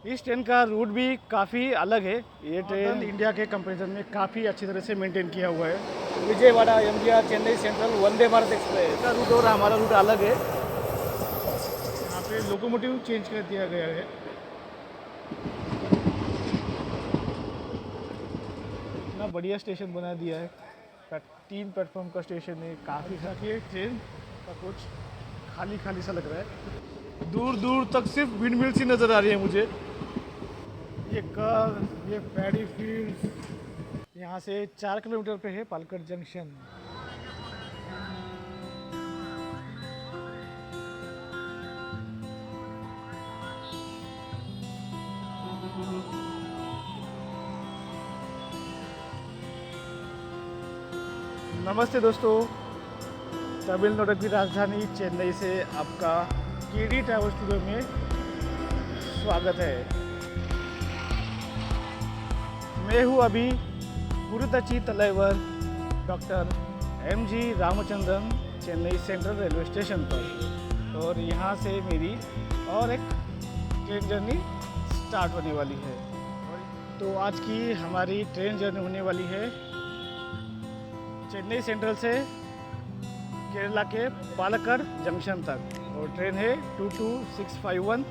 इस ट्रेन का रूट भी काफ़ी अलग है। ये ट्रेन इंडिया के कंपैरिजन में काफ़ी अच्छी तरह से मेंटेन किया हुआ है। Vijayawada MGR Chennai central Vande Bharat express का रूट और हमारा रूट अलग है। यहाँ पे लोकोमोटिव चेंज कर दिया गया है। इतना बढ़िया स्टेशन बना दिया है। 3 प्लेटफॉर्म का स्टेशन है। काफ़ी सारी ट्रेन का कुछ खाली खाली सा लग रहा है। दूर दूर तक सिर्फ विंड मिल सी नज़र आ रही है मुझे। ये कार, ये पैडी फील्ड, यहाँ से 4 किलोमीटर पे है पालकड़ जंक्शन। नमस्ते दोस्तों, तमिलनाडु की राजधानी चेन्नई से आपका केडी ट्रैवल स्टूडियो में स्वागत है। मैं हूँ अभी Puratchi Thalaivar doctor MG Ramachandran Chennai central railway station पर, और यहाँ से मेरी और एक ट्रेन जर्नी स्टार्ट होने वाली है। तो आज की हमारी ट्रेन जर्नी होने वाली है चेन्नई सेंट्रल से केरला के पालक्कड़ जंक्शन तक, और ट्रेन है 22651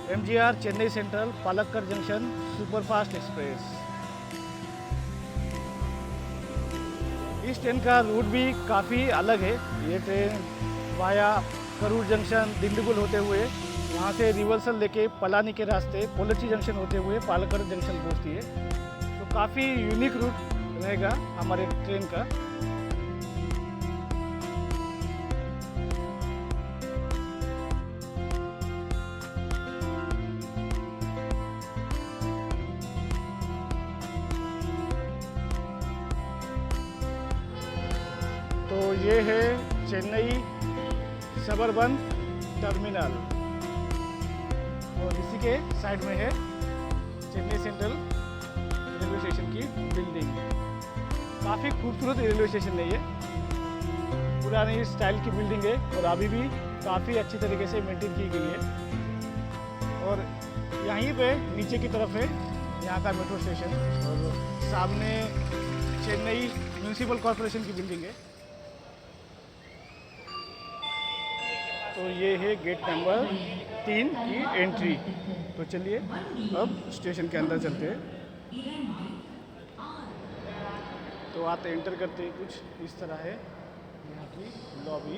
MGR Chennai central Palakkad junction superfast express. इस ट्रेन का रूट भी काफ़ी अलग है। ये ट्रेन वाया करूर जंक्शन दिंडुगुल होते हुए वहाँ से रिवर्सल लेके पलानी के रास्ते पोल्लची जंक्शन होते हुए पालक्कड़ जंक्शन पहुँचती है। तो काफ़ी यूनिक रूट रहेगा हमारे ट्रेन का। तो ये है चेन्नई सबअर्बन टर्मिनल, और इसी के साइड में है चेन्नई सेंट्रल रेलवे स्टेशन की बिल्डिंग। काफ़ी खूबसूरत रेलवे स्टेशन है ये। पुरानी स्टाइल की बिल्डिंग है और अभी भी काफ़ी अच्छी तरीके से मेंटेन की गई है। और यहीं पे नीचे की तरफ है यहाँ का मेट्रो स्टेशन, और सामने चेन्नई म्यूनिसिपल कॉरपोरेशन की बिल्डिंग है। तो ये है गेट नंबर 3 की एंट्री। तो चलिए अब स्टेशन के अंदर चलते हैं। तो आते एंटर करते ही कुछ इस तरह है यहाँ की लॉबी।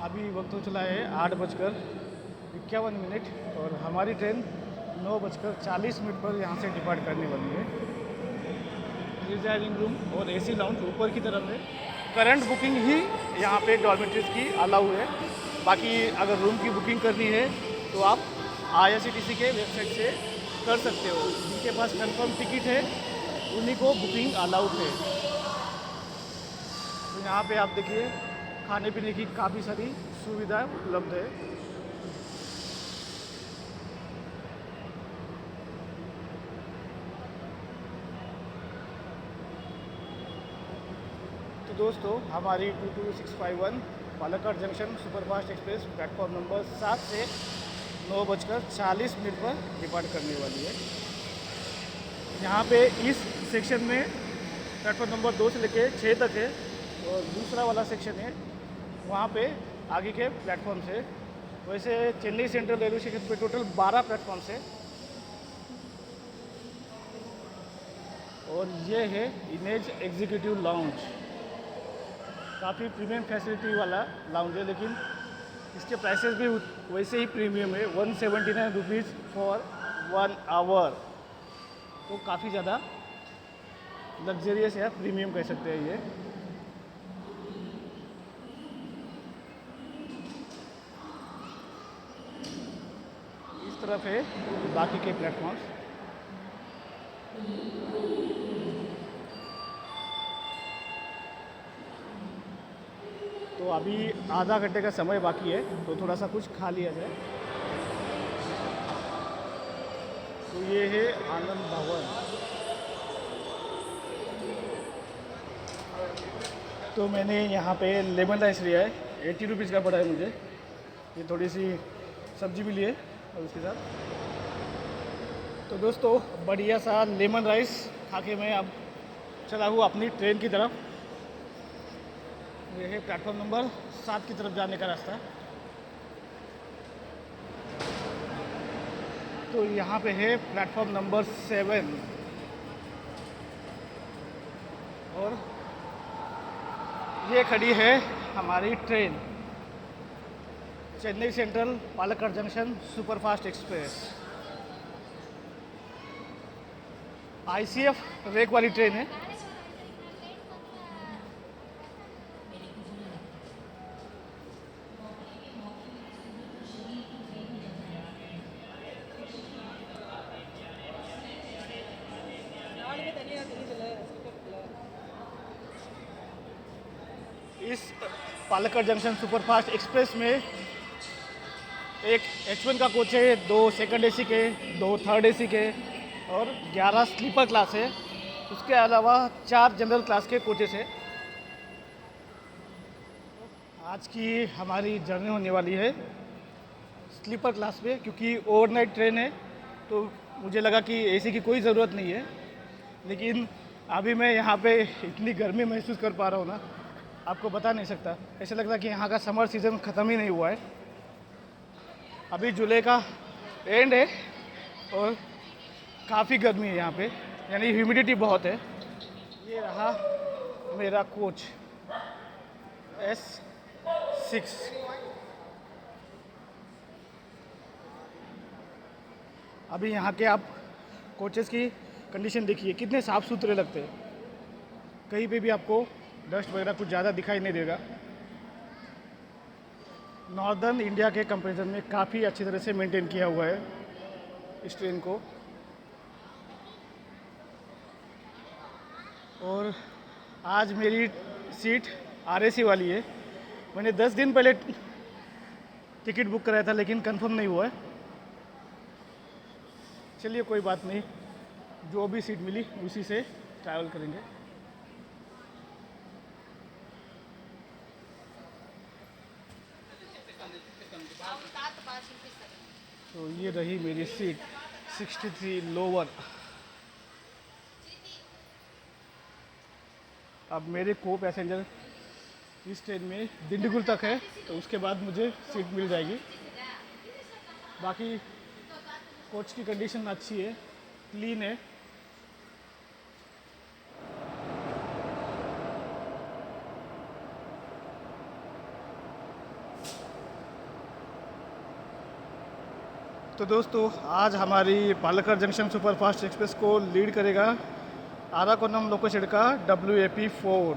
अभी वक्त हो चला है 8:51, और हमारी ट्रेन 9:40 पर यहाँ से डिपार्ट करने वाली है। रिजाइनिंग रूम और AC लाउंज ऊपर की तरफ है। करंट बुकिंग ही यहाँ पे डॉर्मेटरीज की अलाउ है। बाकी अगर रूम की बुकिंग करनी है तो आप IRCTC के वेबसाइट से कर सकते हो। जिनके पास कंफर्म टिकट है उन्हीं को बुकिंग अलाउड है। तो यहाँ पे आप देखिए खाने पीने की काफ़ी सारी सुविधाएं उपलब्ध है। तो दोस्तों, हमारी 22651 Palakkad junction superfast express platform number 7 से 9:40 पर डिपार्ट करने वाली है। यहाँ पे इस सेक्शन में प्लेटफॉर्म नंबर 2 से लेके 6 तक है, और दूसरा वाला सेक्शन है वहाँ पे आगे के प्लेटफॉर्म से। वैसे चेन्नई सेंट्रल रेलवे स्टेशन पे टोटल 12 प्लेटफॉर्म्स है। और ये है इमेज एग्जीक्यूटिव लाउंज। काफ़ी प्रीमियम फैसिलिटी वाला लाउंज है, लेकिन इसके प्राइसेस भी वैसे ही प्रीमियम है। 179 रुपीज़ फॉर 1 आवर। तो काफ़ी ज़्यादा लग्जरियस या प्रीमियम कह सकते हैं ये। इस तरफ है बाकी के प्लेटफॉर्म्स। तो अभी आधा घंटे का समय बाकी है, तो थोड़ा सा कुछ खा लिया जाए। तो ये है आनंद भवन। तो मैंने यहाँ पे लेमन राइस लिया है, 80 रुपीज़ का पड़ा है मुझे। ये थोड़ी सी सब्जी भी लिए, और उसके साथ तो दोस्तों बढ़िया सा लेमन राइस खा के मैं अब चला हूँ अपनी ट्रेन की तरफ। ये है प्लेटफॉर्म नंबर 7 की तरफ जाने का रास्ता। तो यहाँ पे है प्लेटफॉर्म नंबर 7 और ये खड़ी है हमारी train Chennai central Palakkad junction superfast express. ICF rake वाली ट्रेन है। इस पालक्कड़ जंक्शन सुपरफास्ट एक्सप्रेस में एक H1 का कोच है, 2 सेकंड AC के, 2 थर्ड AC के और 11 स्लीपर क्लास है। उसके अलावा 4 जनरल क्लास के कोचेस है। आज की हमारी जर्नी होने वाली है स्लीपर क्लास पे, क्योंकि ओवरनाइट ट्रेन है तो मुझे लगा कि AC की कोई ज़रूरत नहीं है। लेकिन अभी मैं यहाँ पे इतनी गर्मी महसूस कर पा रहा हूँ ना, आपको बता नहीं सकता। ऐसा लगता है कि यहाँ का समर सीज़न ख़त्म ही नहीं हुआ है। अभी जुलाई का एंड है और काफ़ी गर्मी है यहाँ पे, यानी ह्यूमिडिटी बहुत है। ये रहा मेरा कोच S6। अभी यहाँ के आप कोचेस की कंडीशन देखिए, कितने साफ़ सुथरे लगते हैं। कहीं पे भी आपको डस्ट वगैरह कुछ ज़्यादा दिखाई नहीं देगा। नॉर्दर्न इंडिया के कंपैरिजन में काफ़ी अच्छी तरह से मेंटेन किया हुआ है इस ट्रेन को। और आज मेरी सीट RAC वाली है। मैंने 10 दिन पहले टिकट बुक कराया था लेकिन कंफर्म नहीं हुआ है। चलिए कोई बात नहीं, जो भी सीट मिली उसी से ट्रैवल करेंगे। तो ये रही मेरी सीट 63 लोअर। अब मेरे को पैसेंजर इस ट्रेन में डिंडीगुल तक है, तो उसके बाद मुझे सीट मिल जाएगी। बाकी कोच की कंडीशन अच्छी है, क्लीन है। तो दोस्तों आज हमारी पालक्कड़ जंक्शन सुपरफास्ट एक्सप्रेस को लीड करेगा आराकोनम लोकोशेड का WAP4।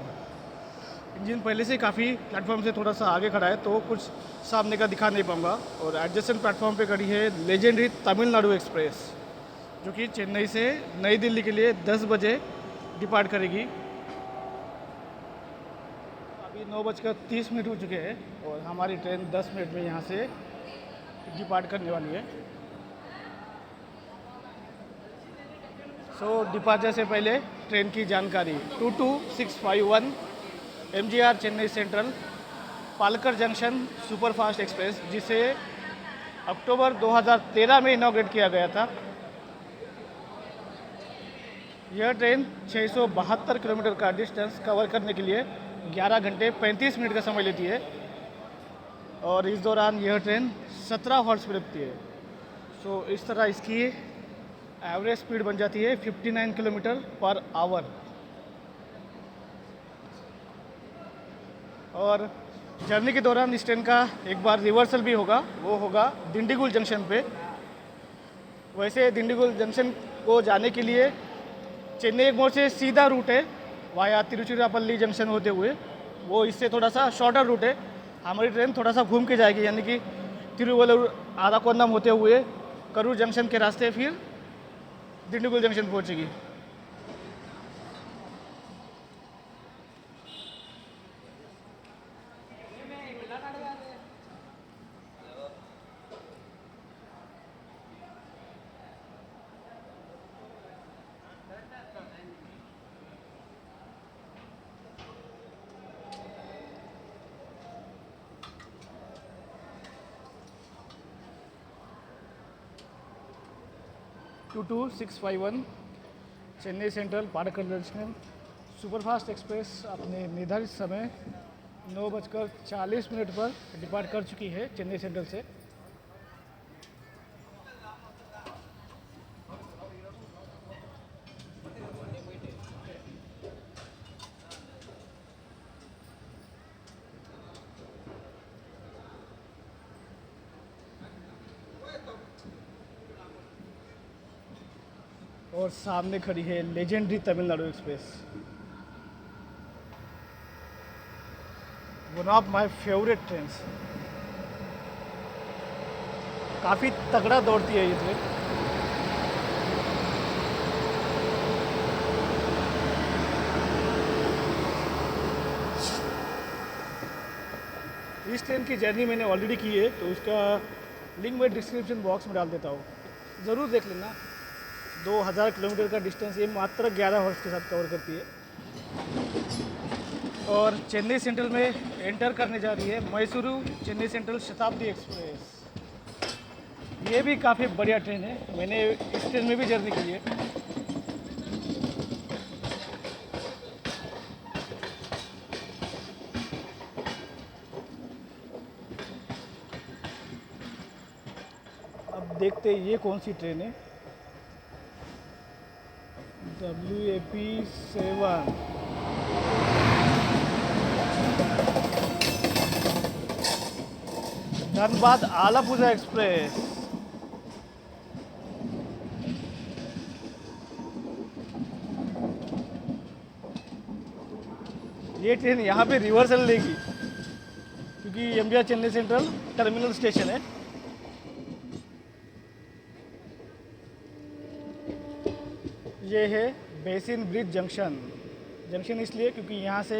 इंजन पहले से काफ़ी प्लेटफॉर्म से थोड़ा सा आगे खड़ा है तो कुछ सामने का दिखा नहीं पाऊँगा। और एडजेसेंट प्लेटफॉर्म पे खड़ी है लेजेंडरी तमिलनाडु एक्सप्रेस, जो कि चेन्नई से नई दिल्ली के लिए 10 बजे डिपार्ट करेगी। अभी 9:30 हो चुके हैं और हमारी ट्रेन 10 मिनट में यहाँ से डिपार्ट करने वाली है। डिपार्चर से पहले ट्रेन की जानकारी। 22651 MGR Chennai central Palakkad junction superfast express, जिसे अक्टूबर 2013 में इनॉग्रेट किया गया था। यह ट्रेन 672 किलोमीटर का डिस्टेंस कवर करने के लिए 11 घंटे 35 मिनट का समय लेती है और इस दौरान यह ट्रेन 17 हॉर्स पर रखती है। इस तरह इसकी एवरेज स्पीड बन जाती है 59 किलोमीटर पर आवर। और जर्नी के दौरान इस ट्रेन का एक बार रिवर्सल भी होगा, वो होगा डिंडीगुल जंक्शन पे। वैसे डिंडीगुल जंक्शन को जाने के लिए चेन्नई एगमोर से सीधा रूट है वाया तिरुचिरापल्ली जंक्शन होते हुए, वो इससे थोड़ा सा शॉर्टर रूट है। हमारी ट्रेन थोड़ा सा घूम के जाएगी, यानी कि तिरुवल्लुर आराकोनम होते हुए करूर जंक्शन के रास्ते फिर डिंडीगुल जंक्शन पहुंचेगी। 22-651 Chennai central Patkar junction superfast express अपने निर्धारित समय 9:40 पर डिपार्ट कर चुकी है चेन्नई सेंट्रल से। और सामने खड़ी है legendary Tamil Nadu express, one of my favourite trains. काफ़ी तगड़ा दौड़ती है ये ट्रेन। इस ट्रेन की जर्नी मैंने ऑलरेडी की है, तो उसका लिंक मैं डिस्क्रिप्शन बॉक्स में डाल देता हूँ, ज़रूर देख लेना। 2000 किलोमीटर का डिस्टेंस ये मात्र 11 हॉर्स के साथ कवर करती है। और चेन्नई सेंट्रल में एंटर करने जा रही है मैसूरू चेन्नई सेंट्रल शताब्दी एक्सप्रेस। ये भी काफ़ी बढ़िया ट्रेन है, मैंने इस ट्रेन में भी जर्नी की है। अब देखते हैं ये कौन सी ट्रेन है। WAP7 Dhanbad Alappuzha express. ये ट्रेन यहाँ पे रिवर्सल लेगी क्योंकि MGR Chennai central terminal station है। ये है बेसिन ब्रिज जंक्शन इसलिए क्योंकि यहाँ से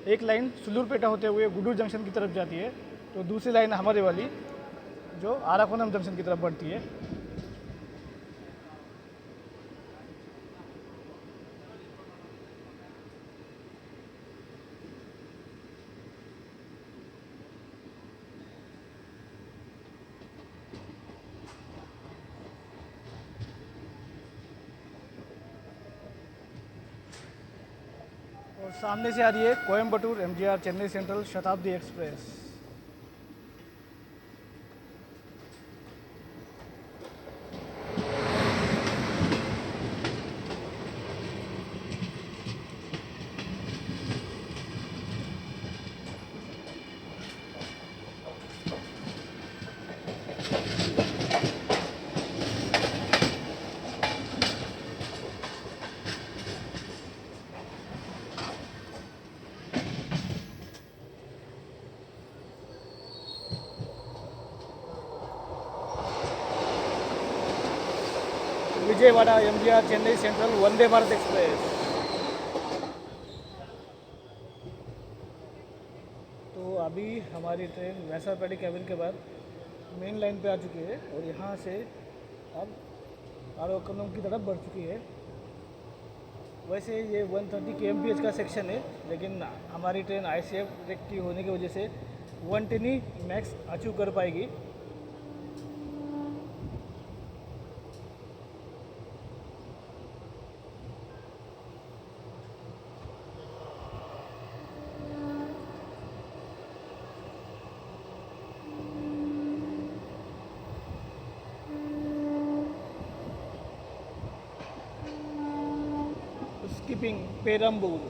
एक लाइन सुलूरपेटा होते हुए गुडूर जंक्शन की तरफ जाती है, तो दूसरी लाइन हमारे वाली जो आराकोनम जंक्शन की तरफ बढ़ती है। और सामने से आ रही है Coimbatore MGR Chennai central Shatabdi express. Vijayawada MGR Chennai central Vande Bharat express. तो अभी हमारी ट्रेन वैसापेटी कैबिन के बाद मेन लाइन पे आ चुकी है और यहाँ से अब आराकोनम की तरफ बढ़ चुकी है। वैसे ये 130 kmph का सेक्शन है, लेकिन हमारी ट्रेन ICF रेक की होने की वजह से 110 मैक्स अचीव कर पाएगी। स्कीपिंग पेरम्बूर।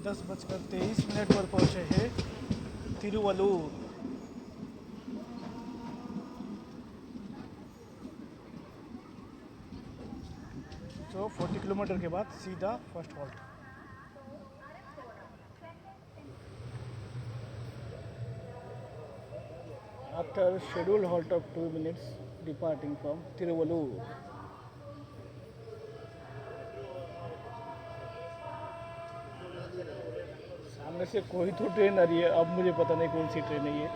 दस बजकर 23 पर पहुँचे हैं तिरुवल्लूर। So 40 किलोमीटर के बाद सीधा first halt. After scheduled halt of 2 minutes departing from Tiruvallur. सामने से कोई तो ट्रेन आ रही है, अब मुझे पता नहीं कौन सी ट्रेन है ये।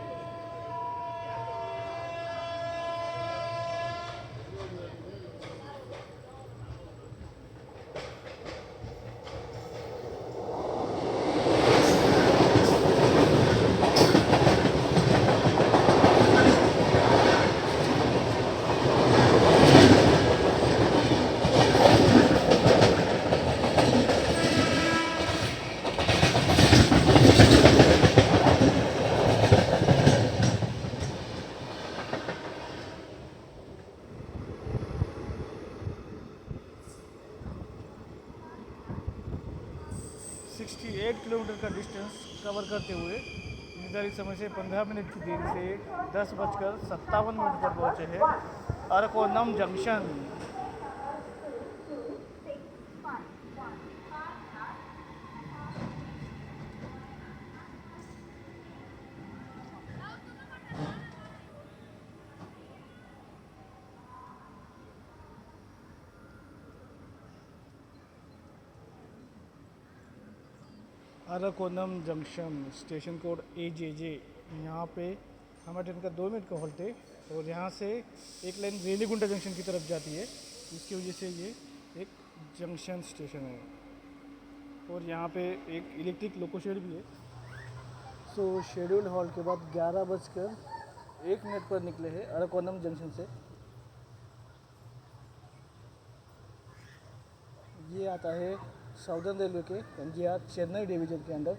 किलोमीटर का डिस्टेंस कवर करते हुए निर्धारित समय से 15 मिनट की देरी से 10:57 पर पहुँचे हैं Arakkonam junction. Arakkonam junction station code AJJ। यहाँ पे हमारे ट्रेन का 2 मिनट का हॉल्ट है और यहाँ से एक लाइन रेनीगुंडा जंक्शन की तरफ जाती है, इसकी वजह से ये एक जंक्शन स्टेशन है। और यहाँ पे एक इलेक्ट्रिक लोको शेड भी है। सो शेड्यूल हॉल्ट के बाद 11:01 पर निकले हैं अरकोनम जंक्शन से। ये आता है साउदर्न रेलवे के NGR चेन्नई डिवीजन के अंडर।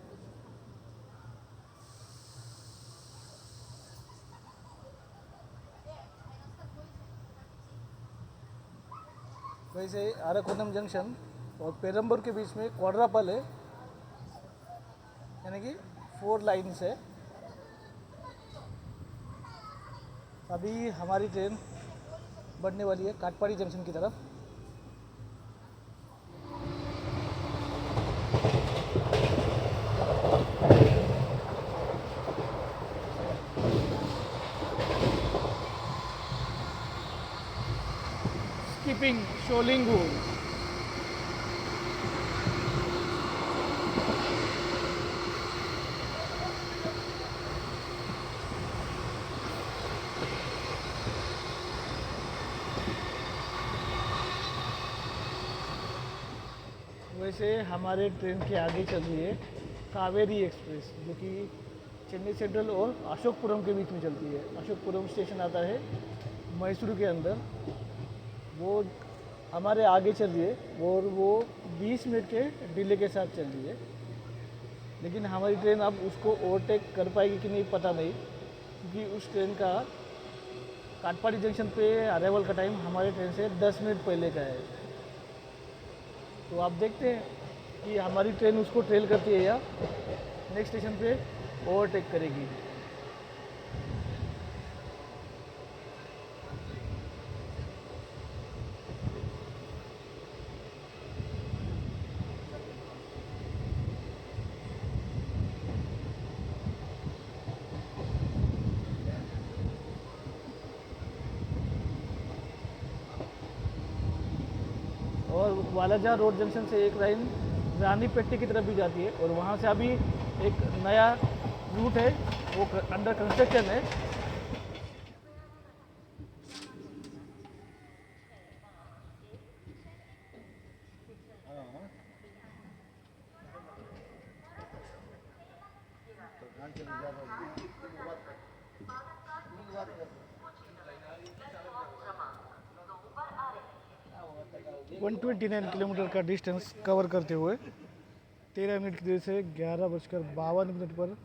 वैसे अरकोनम जंक्शन और पेरम्बूर के बीच में क्वाड्रापल है, यानी कि 4 लाइन्स है। अभी हमारी ट्रेन बढ़ने वाली है काटपाड़ी जंक्शन की तरफ। Skipping Sholingu। वैसे हमारे ट्रेन के आगे चल रही है कावेरी एक्सप्रेस, जो कि चेन्नई सेंट्रल और अशोकपुरम के बीच में चलती है। अशोकपुरम स्टेशन आता है मैसूर के अंदर, वो हमारे आगे चल रही है और वो 20 मिनट के डिले के साथ चल रही है। लेकिन हमारी ट्रेन अब उसको ओवरटेक कर पाएगी कि नहीं पता नहीं, क्योंकि उस ट्रेन का काटपाड़ी जंक्शन पे अराइवल का टाइम हमारी ट्रेन से 10 मिनट पहले का है। तो आप देखते हैं कि हमारी ट्रेन उसको ट्रेल करती है या नेक्स्ट स्टेशन पे ओवरटेक करेगी। और वालाजा रोड जंक्शन से एक लाइन रानीपेट्टी की तरफ भी जाती है और वहाँ से अभी एक नया रूट है, वो अंडर कंस्ट्रक्शन है। वन 129 किलोमीटर का डिस्टेंस कवर करते हुए 13 मिनट की देर से 11:52 पर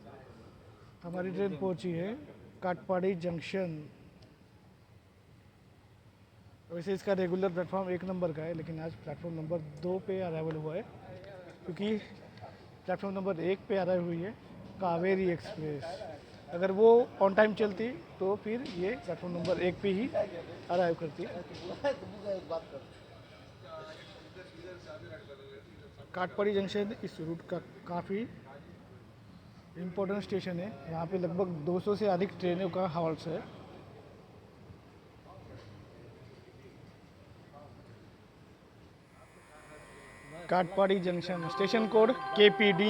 हमारी ट्रेन पहुंची है काटपाड़ी जंक्शन। वैसे इसका रेगुलर प्लेटफॉर्म 1 नंबर का है, लेकिन आज प्लेटफॉर्म नंबर 2 पे अराइवल हुआ है, क्योंकि प्लेटफॉर्म नंबर 1 पे अराइव हुई है कावेरी एक्सप्रेस। अगर वो ऑन टाइम चलती तो फिर ये प्लेटफॉर्म नंबर 1 पे ही अराइव करती। काटपाड़ी जंक्शन इस रूट का काफ़ी इम्पोर्टेंट स्टेशन है। यहाँ पे लगभग 200 से अधिक ट्रेनों का हॉल्स है। Katpadi junction station code KPD,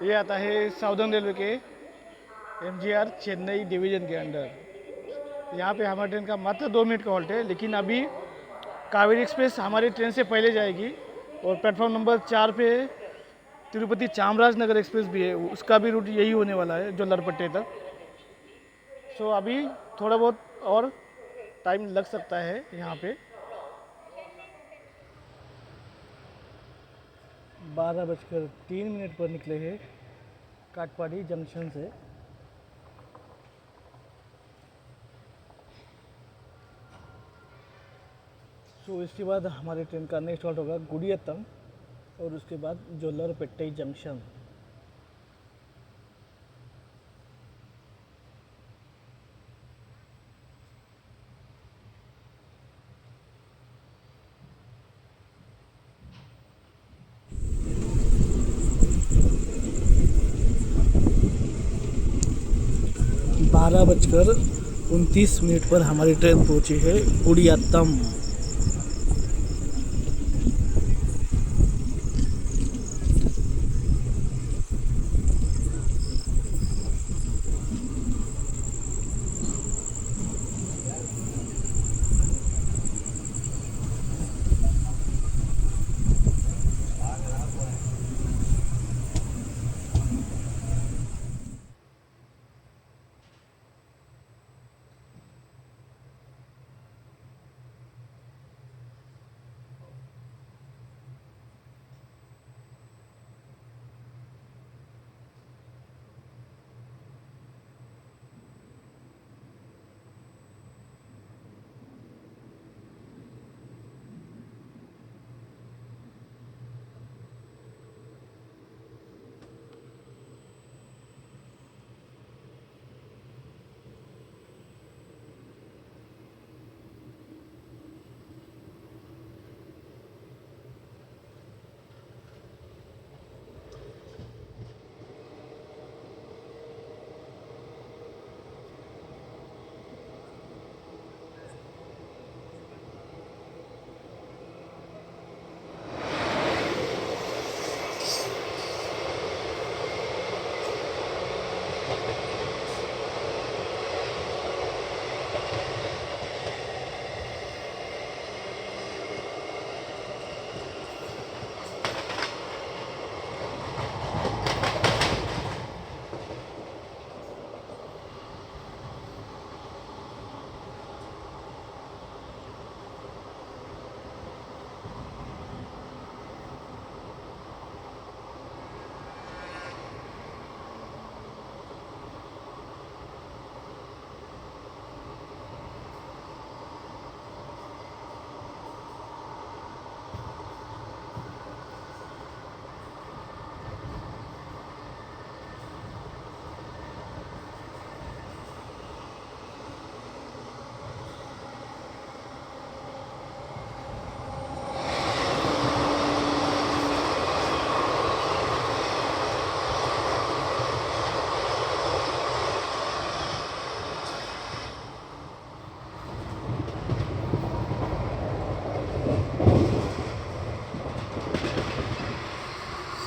ये आता है साउदर्न रेलवे के MGR चेन्नई डिवीज़न के अंडर। यहाँ पे हमारी ट्रेन का मात्र 2 मिनट का हॉल्ट है, लेकिन अभी कावेरी एक्सप्रेस हमारी ट्रेन से पहले जाएगी और प्लेटफॉर्म नंबर 4 पे तिरुपति चामराजनगर एक्सप्रेस भी है, उसका भी रूट यही होने वाला है जोल्लरपट्टे तक। सो अभी थोड़ा बहुत और टाइम लग सकता है। यहाँ पे 12:03 पर निकले हैं काटपाड़ी जंक्शन से। सो इसके बाद हमारे ट्रेन का नेक्स्ट हॉल्ट होगा गुडियत्तम और उसके बाद जोल्लरपेट्टे जंक्शन। बारह बजकर 29 पर हमारी ट्रेन पहुंची है गुडियत्तम।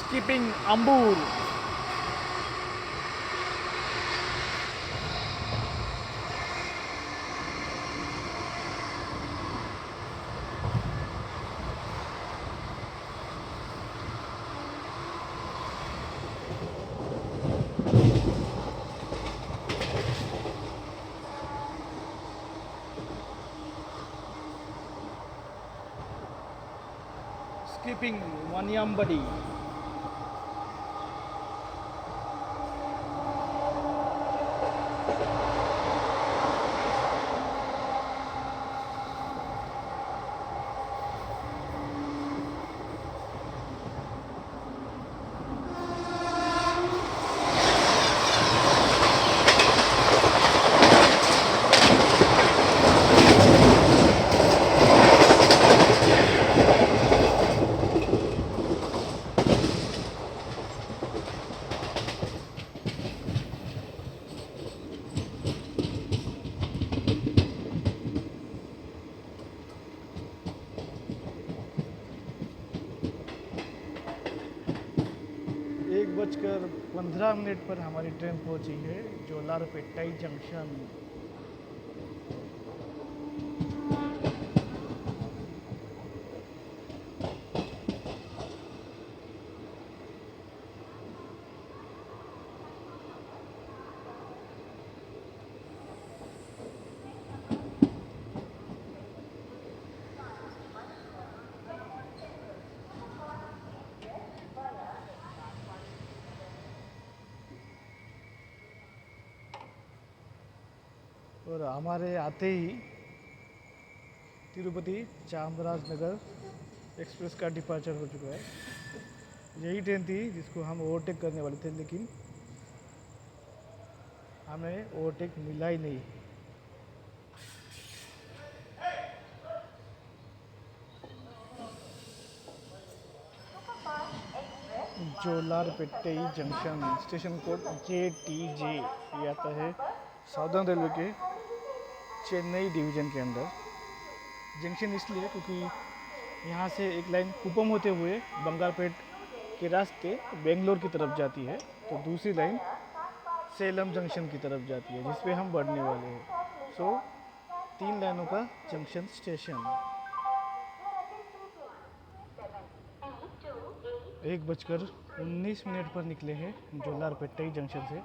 Skipping Ambur. Skipping Wanyambadi. 1:15 पर हमारी ट्रेन पहुंची है जोलारपेटाई जंक्शन। और हमारे आते ही तिरुपति चामराजनगर एक्सप्रेस का डिपार्चर हो चुका है। यही ट्रेन थी जिसको हम ओवरटेक करने वाले थे, लेकिन हमें ओवरटेक मिला ही नहीं। जोलारपेट्टई जंक्शन, स्टेशन कोड JTJ, ये आता है साउदर्न रेलवे के चेन्नई डिवीज़न के अंदर। जंक्शन इसलिए क्योंकि यहाँ से एक लाइन कुपम होते हुए बंगारपेट के रास्ते बेंगलोर की तरफ जाती है, तो दूसरी लाइन सेलम जंक्शन की तरफ जाती है, जिस पे हम बढ़ने वाले हैं। सो 3 लाइनों का जंक्शन स्टेशन। 1:19 पर निकले हैं जोलारपेट्टई जंक्शन से।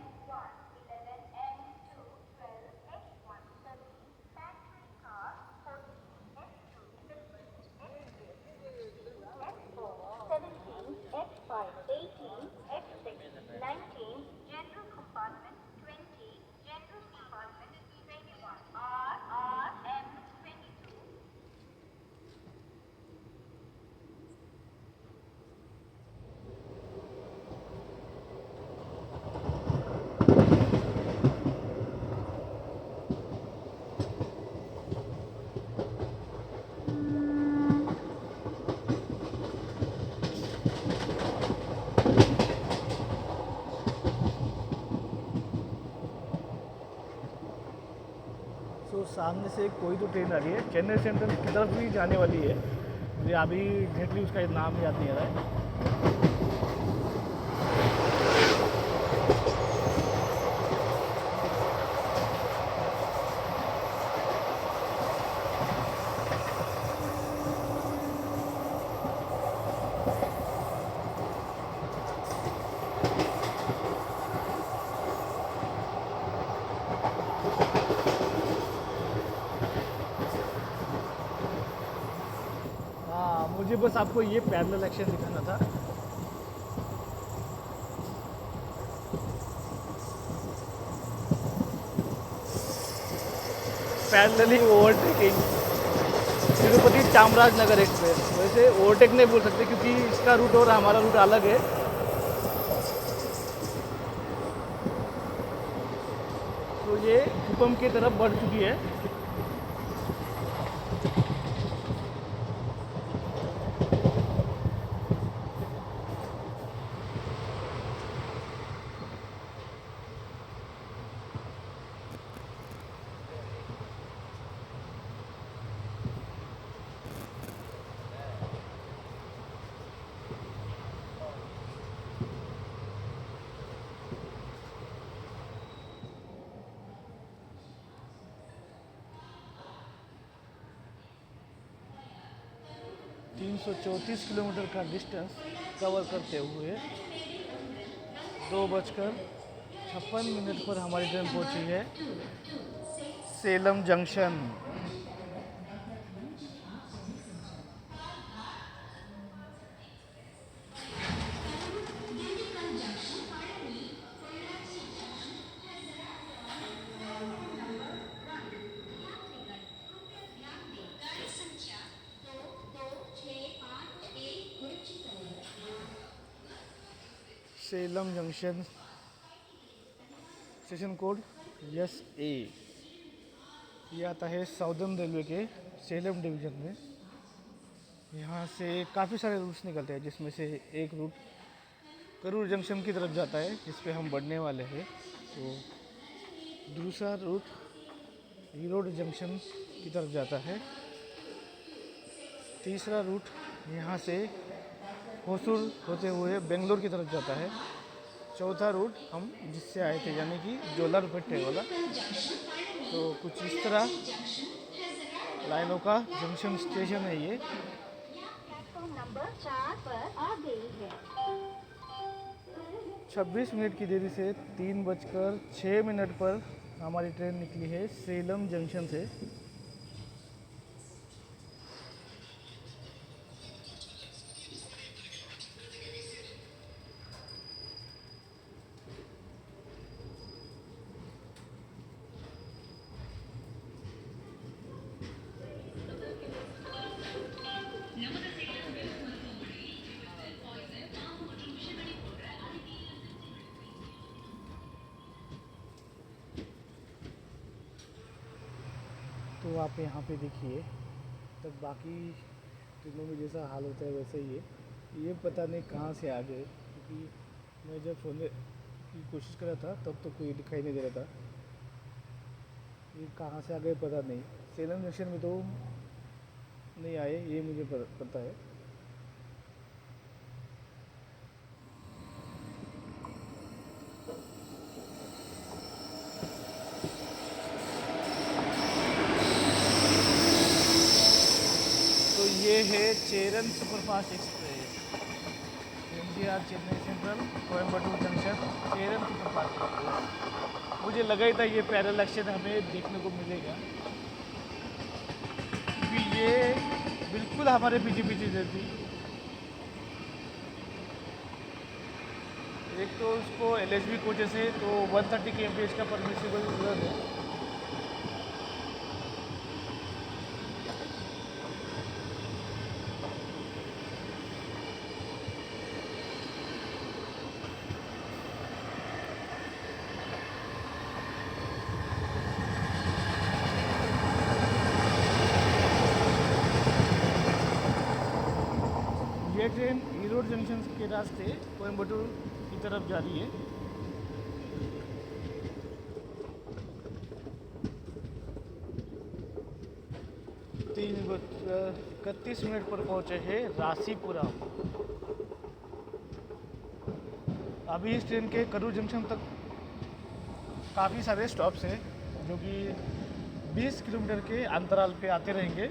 तो सामने से कोई तो ट्रेन आ रही है, चेन्नई सेंट्रल की तरफ भी जाने वाली है। मुझे अभी एग्जैक्टली उसका नाम याद नहीं आ रहा है। मुझे बस आपको ये पैरेलल एक्शन दिखाना था। Parallelly overtaking Tirupati Chamarajanagar express. वैसे ओवरटेक नहीं बोल सकते क्योंकि इसका रूट और हमारा रूट अलग है। तो ये कुपम की तरफ बढ़ चुकी है। (334 किलोमीटर का डिस्टेंस कवर करते हुए 2:56 पर हमारी ट्रेन पहुंची है Salem junction. Salem junction, station code SA, ये आता है साउदर्न रेलवे के सेलम डिवीज़न में। यहाँ से काफ़ी सारे रूट्स निकलते हैं, जिसमें से एक रूट करूर जंक्शन की तरफ जाता है, जिस पे हम बढ़ने वाले हैं। तो दूसरा रूट ईरोड जंक्शन की तरफ जाता है। तीसरा रूट यहाँ से होसूर होते हुए बेंगलोर की तरफ जाता है। चौथा रूट हम जिससे आए थे, यानी कि जोलारपेटे वाला। तो कुछ इस तरह लाइनों का जंक्शन स्टेशन है ये। प्लेटफॉर्म नंबर 4 पर आ गई है। 26 मिनट की देरी से 3:06 पर हमारी ट्रेन निकली है सेलम जंक्शन से। तो आप यहाँ पे देखिए, तब बाकी ट्रेनों में जैसा हाल होता है वैसा ही है। ये पता नहीं कहाँ से आ गए, क्योंकि मैं जब सोने की कोशिश कर रहा था तब तो कोई दिखाई नहीं दे रहा था। ये कहाँ से आ गए पता नहीं। सेलम जंक्शन में तो नहीं आए, ये मुझे पता है। तो ये है Cheran superfast express, MGR Chennai central Coimbatore junction Cheran superfast express. मुझे लगा ही था ये पैरेलल एक्शन हमें देखने को मिलेगा, क्योंकि ये बिल्कुल हमारे पीछे पीछे रहती। एक तो उसको एलएचबी कोचेस है तो 130 kmph का परमिसिबल है। ये ट्रेन ईरोड जंक्शन के रास्ते कोयम्बटूर की तरफ जा रही है। तीन 31 मिनट पर पहुंचे हैं रासीपुरम। अभी इस ट्रेन के करूर जंक्शन तक काफ़ी सारे स्टॉप्स हैं, जो कि 20 किलोमीटर के अंतराल पे आते रहेंगे।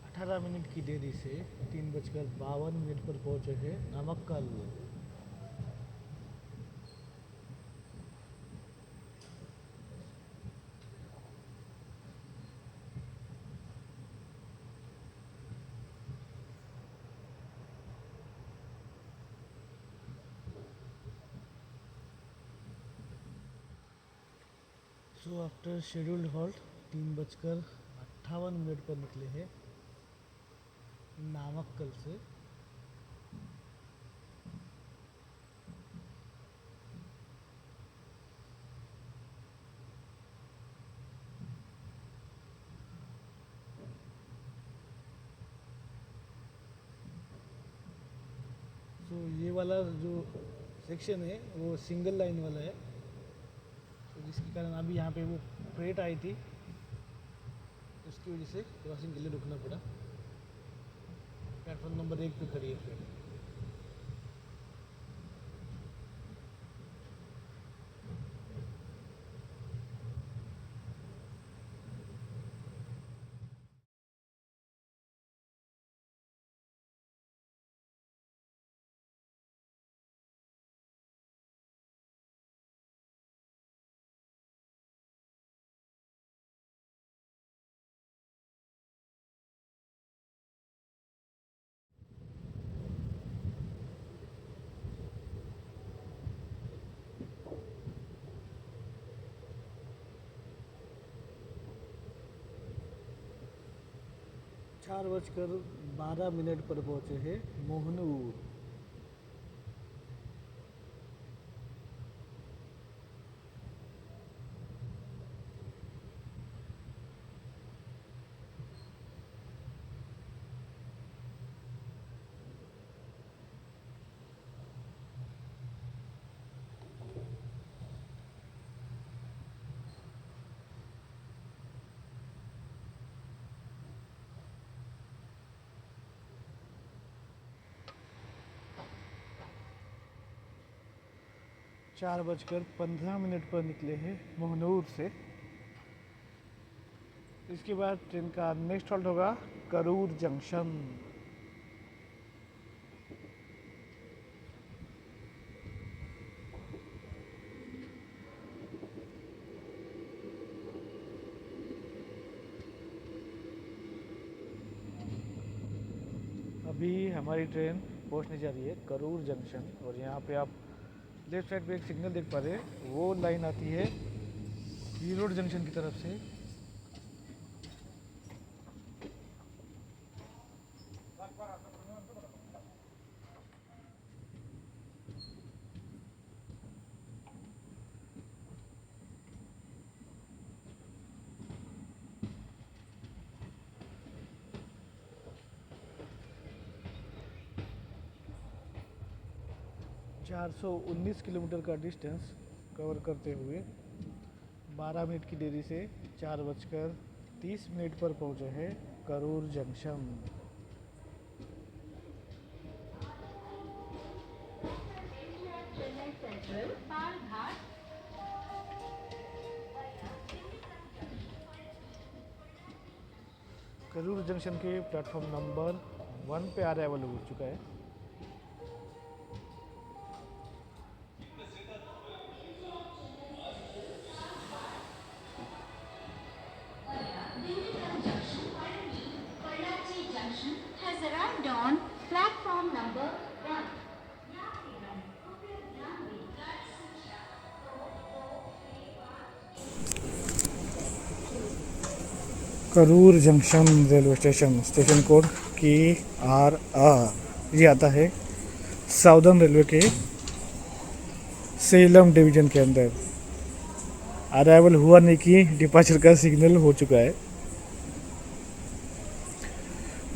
अठारह मिनट की देरी से 3:52 पर पहुंचे हैं Namakkal. So after scheduled halt 3:58 पर निकले हैं नामक्कल से। तो ये वाला जो सेक्शन है वो सिंगल लाइन वाला है, तो जिसके कारण अभी यहाँ पे वो फ्रेट आई थी, उसकी वजह से क्रॉसिंग के लिए रुकना पड़ा। प्लेटफॉर्म नंबर 1 पे खड़ी है ट्रेन। 4:12 पर पहुंचे हैं मोहनूर। चार बजकर 15 पर निकले हैं मोहनूर से। इसके बाद ट्रेन का नेक्स्ट हॉल्ट होगा करूर जंक्शन। अभी हमारी ट्रेन पहुंचने जा रही है करूर जंक्शन, और यहाँ पे आप लेफ्ट साइड पे एक सिग्नल देख पा रहे हैं, वो लाइन आती है ईरोड जंक्शन की तरफ से। चार 419 किलोमीटर का डिस्टेंस कवर करते हुए 12 मिनट की देरी से 4:30 पर पहुंचे हैं Karur junction. Chennai central Palghat. Karur junction के प्लेटफॉर्म नंबर 1 पे अराइवल हो चुका है। Has arrived on platform number 1. Karur junction railway station, station code KRR, ये आता है साउदर्न रेलवे के सेलम डिवीजन के अंदर। अराइवल हुआ नहीं कि डिपार्चर का सिग्नल हो चुका है।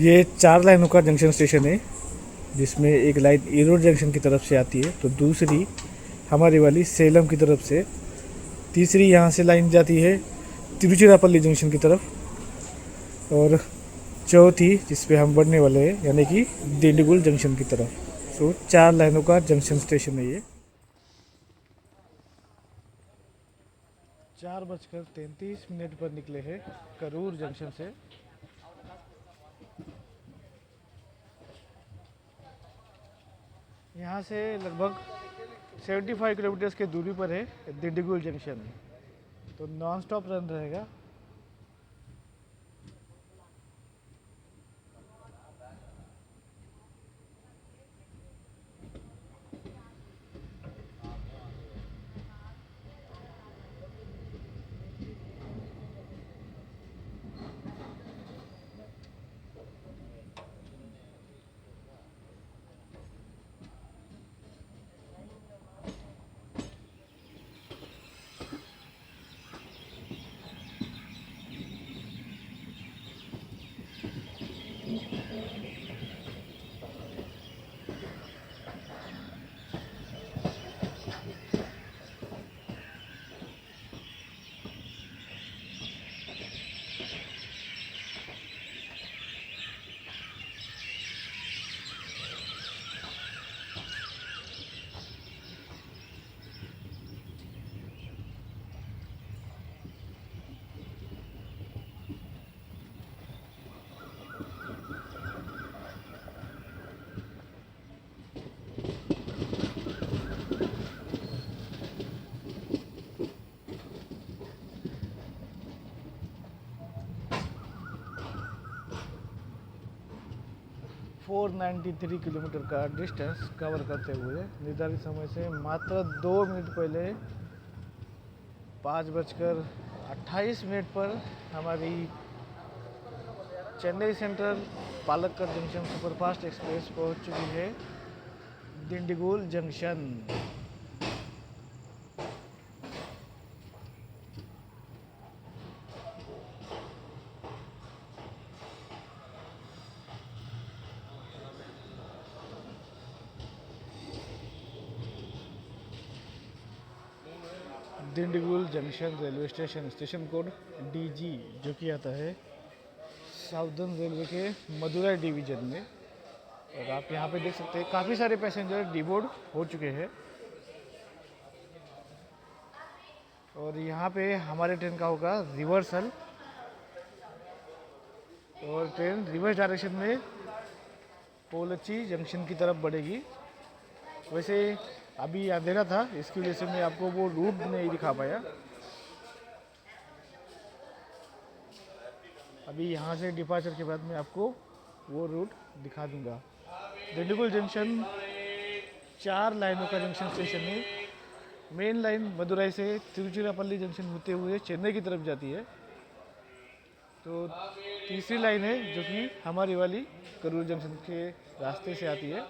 ये 4 लाइनों का जंक्शन स्टेशन है, जिसमें एक लाइन ईरोड जंक्शन की तरफ से आती है, तो दूसरी हमारी वाली सेलम की तरफ से, तीसरी यहाँ से लाइन जाती है तिरुचिरापल्ली जंक्शन की तरफ, और चौथी जिस पे हम बढ़ने वाले हैं यानी कि दिंडीगुल जंक्शन की तरफ। सो 4 लाइनों का जंक्शन स्टेशन है ये। 4:33 पर निकले हैं करूर जंक्शन से। यहाँ से लगभग 75 किलोमीटर के दूरी पर है दिंडीगुल जंक्शन, तो नॉन स्टॉप रन रहेगा। ...493 किलोमीटर का डिस्टेंस कवर करते हुए निर्धारित समय से मात्र 2 मिनट पहले 5:28 पर हमारी Chennai central Palakkad junction superfast express पहुंच चुकी है Dindigul junction. Dindigul junction railway station, station code DG, जो कि आता है साउदर्न रेलवे के मदुरई डिवीजन में। और आप यहाँ पे देख सकते हैं काफ़ी सारे पैसेंजर डिबोर्ड हो चुके हैं। और यहाँ पे हमारे ट्रेन का होगा रिवर्सल, और ट्रेन रिवर्स डायरेक्शन में पोलची जंक्शन की तरफ बढ़ेगी। वैसे अभी अंधेरा था, इसकी वजह से मैं आपको वो रूट नहीं दिखा पाया। अभी यहाँ से डिपार्चर के बाद मैं आपको वो रूट दिखा दूंगा। दिंडीगुल जंक्शन 4 लाइनों का जंक्शन स्टेशन है। मेन लाइन मदुरई से तिरुचिरापल्ली जंक्शन होते हुए चेन्नई की तरफ जाती है। तो तीसरी लाइन है जो कि हमारी वाली करूर जंक्शन के रास्ते से आती है,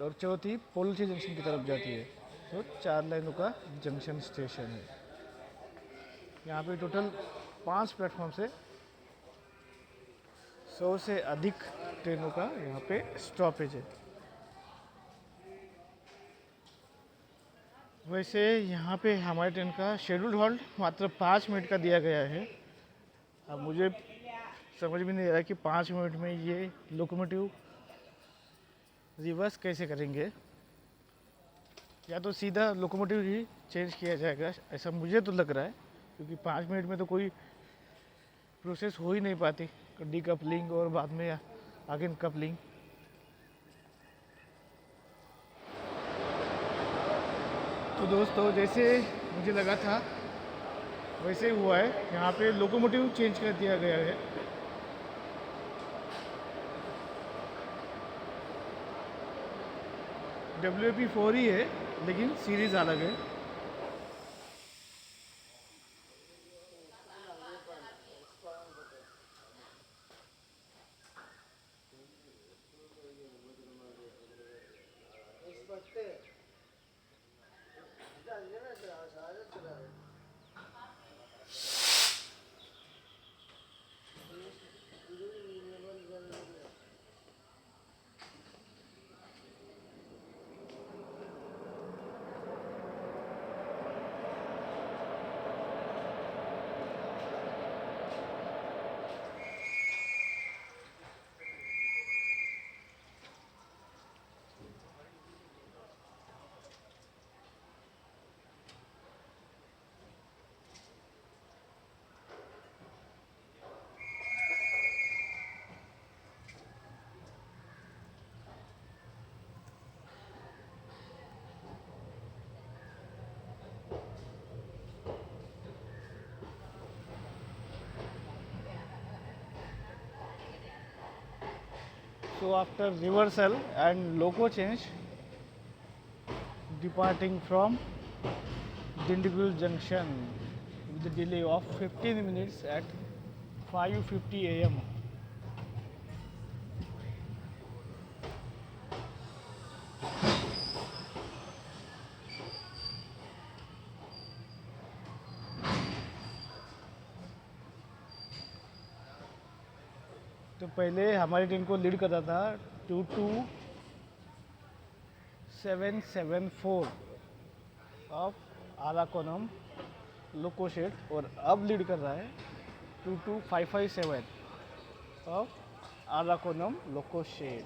और चौथी पोलची जंक्शन की तरफ जाती है। तो 4 लाइनों का जंक्शन स्टेशन है। यहाँ पे टोटल 5 प्लेटफॉर्म से 100 से अधिक ट्रेनों का यहाँ पे स्टॉपेज है। वैसे यहाँ पे हमारे ट्रेन का शेड्यूल्ड हॉल्ट मात्र 5 मिनट का दिया गया है। अब मुझे समझ में नहीं आ रहा कि 5 मिनट में ये लोकोमोटिव रिवर्स कैसे करेंगे। या तो सीधा लोकोमोटिव ही चेंज किया जाएगा, ऐसा मुझे तो लग रहा है, क्योंकि 5 मिनट में तो कोई प्रोसेस हो ही नहीं पाती, डीकपलिंग और बाद में अगेन कपलिंग। तो दोस्तों, जैसे मुझे लगा था वैसे ही हुआ है। यहाँ पे लोकोमोटिव चेंज कर दिया गया है। WP4 ही है, लेकिन सीरीज अलग है। So after reversal and loco change, departing from Dindigul Junction with a delay of 15 minutes at 5:50 AM. तो पहले हमारी ट्रेन को लीड कर रहा था 22774 ऑफ आराकोनम लोको शेड, और अब लीड कर रहा है 22557 ऑफ आराकोनम लोको शेड।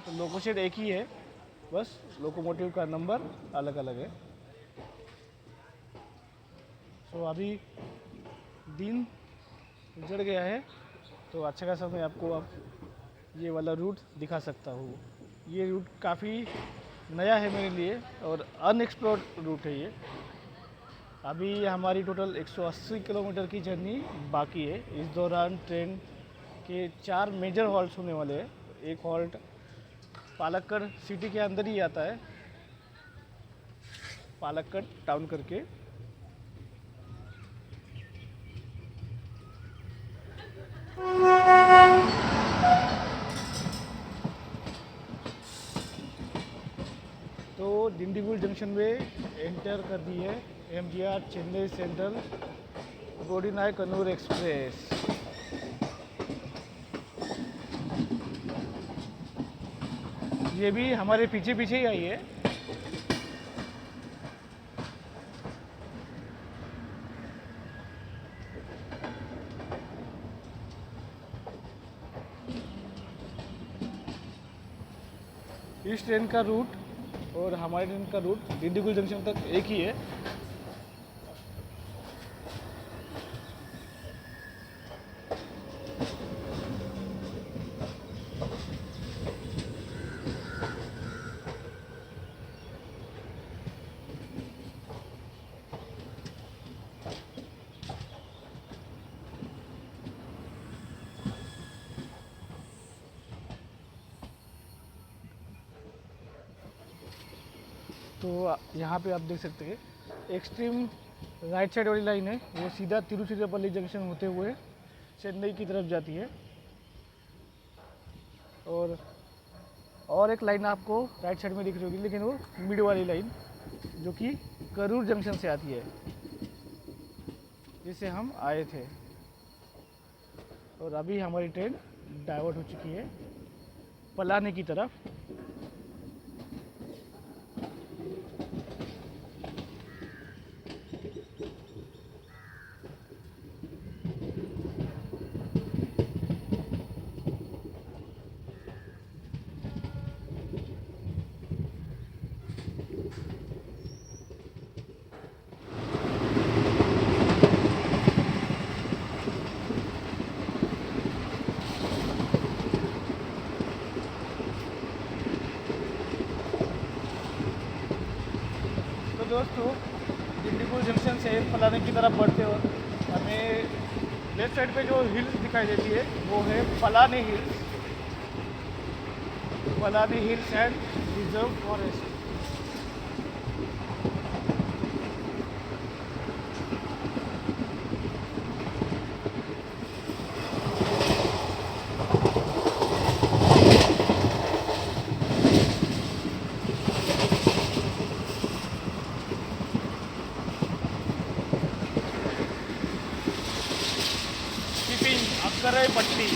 तो लोको शेड एक ही है, बस लोकोमोटिव का नंबर अलग अलग है। तो अभी दिन उजड़ गया है, तो अच्छा खासा मैं आपको अब ये वाला रूट दिखा सकता हूँ। ये रूट काफ़ी नया है मेरे लिए और अनएक्सप्लोर्ड रूट है ये। अभी हमारी टोटल 180 किलोमीटर की जर्नी बाकी है। इस दौरान ट्रेन के 4 मेजर हॉल्ट्स होने वाले हैं। एक हॉल्ट पालक्कड़ सिटी के अंदर ही आता है, पालक्कड़ टाउन करके। तो डिंडीगुल जंक्शन में एंटर कर दी है एमजीआर चेन्नई सेंट्रल गोडीनाय कन्नूर एक्सप्रेस। ये भी हमारे पीछे पीछे ही आई है। इस ट्रेन का रूट और हमारे ट्रेन का रूट डिंडीगुल जंक्शन तक एक ही है। तो यहाँ पे आप देख सकते हैं एक्सट्रीम राइट साइड वाली लाइन है वो सीधा तिरुचिरापल्ली जंक्शन होते हुए चेन्नई की तरफ जाती है। और एक लाइन आपको राइट साइड में दिख रही होगी, लेकिन वो मिड वाली लाइन जो कि करूर जंक्शन से आती है, जिससे हम आए थे। और अभी हमारी ट्रेन डाइवर्ट हो चुकी है पलानी की तरफ। दोस्तों डिंडीगुल जंक्शन से पलानी की तरफ बढ़ते हो हमें लेफ्ट साइड पे जो हिल्स दिखाई देती है वो है Palani hills and reserve forest. Akkaraipatti.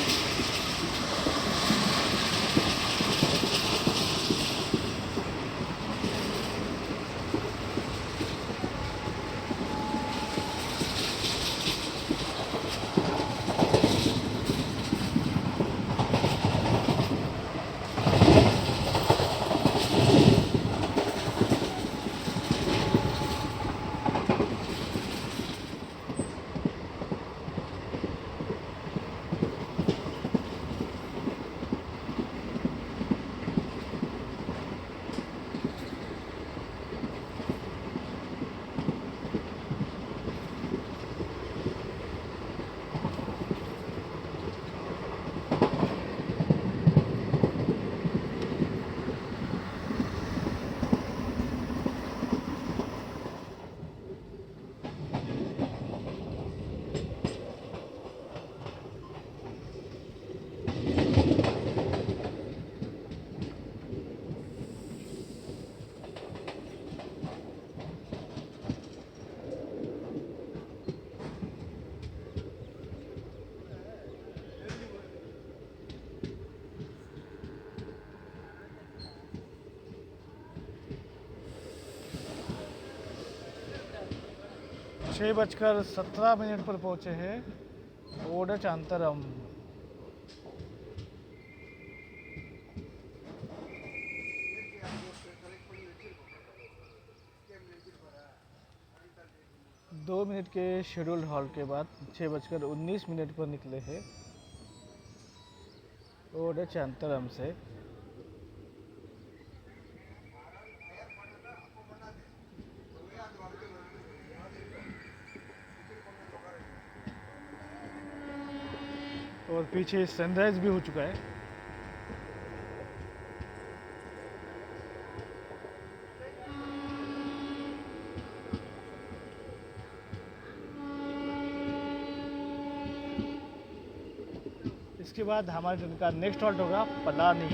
छः बजकर 17 मिनट पर पहुँचे हैं ओडचांतरम। दो मिनट के शेड्यूल्ड हॉल्ट के बाद 6:19 पर निकले हैं ओडचांतरम से। और पीछे सनराइज भी हो चुका है। इसके बाद हमारे ट्रेन का नेक्स्ट हॉल्ट होगा पलानी।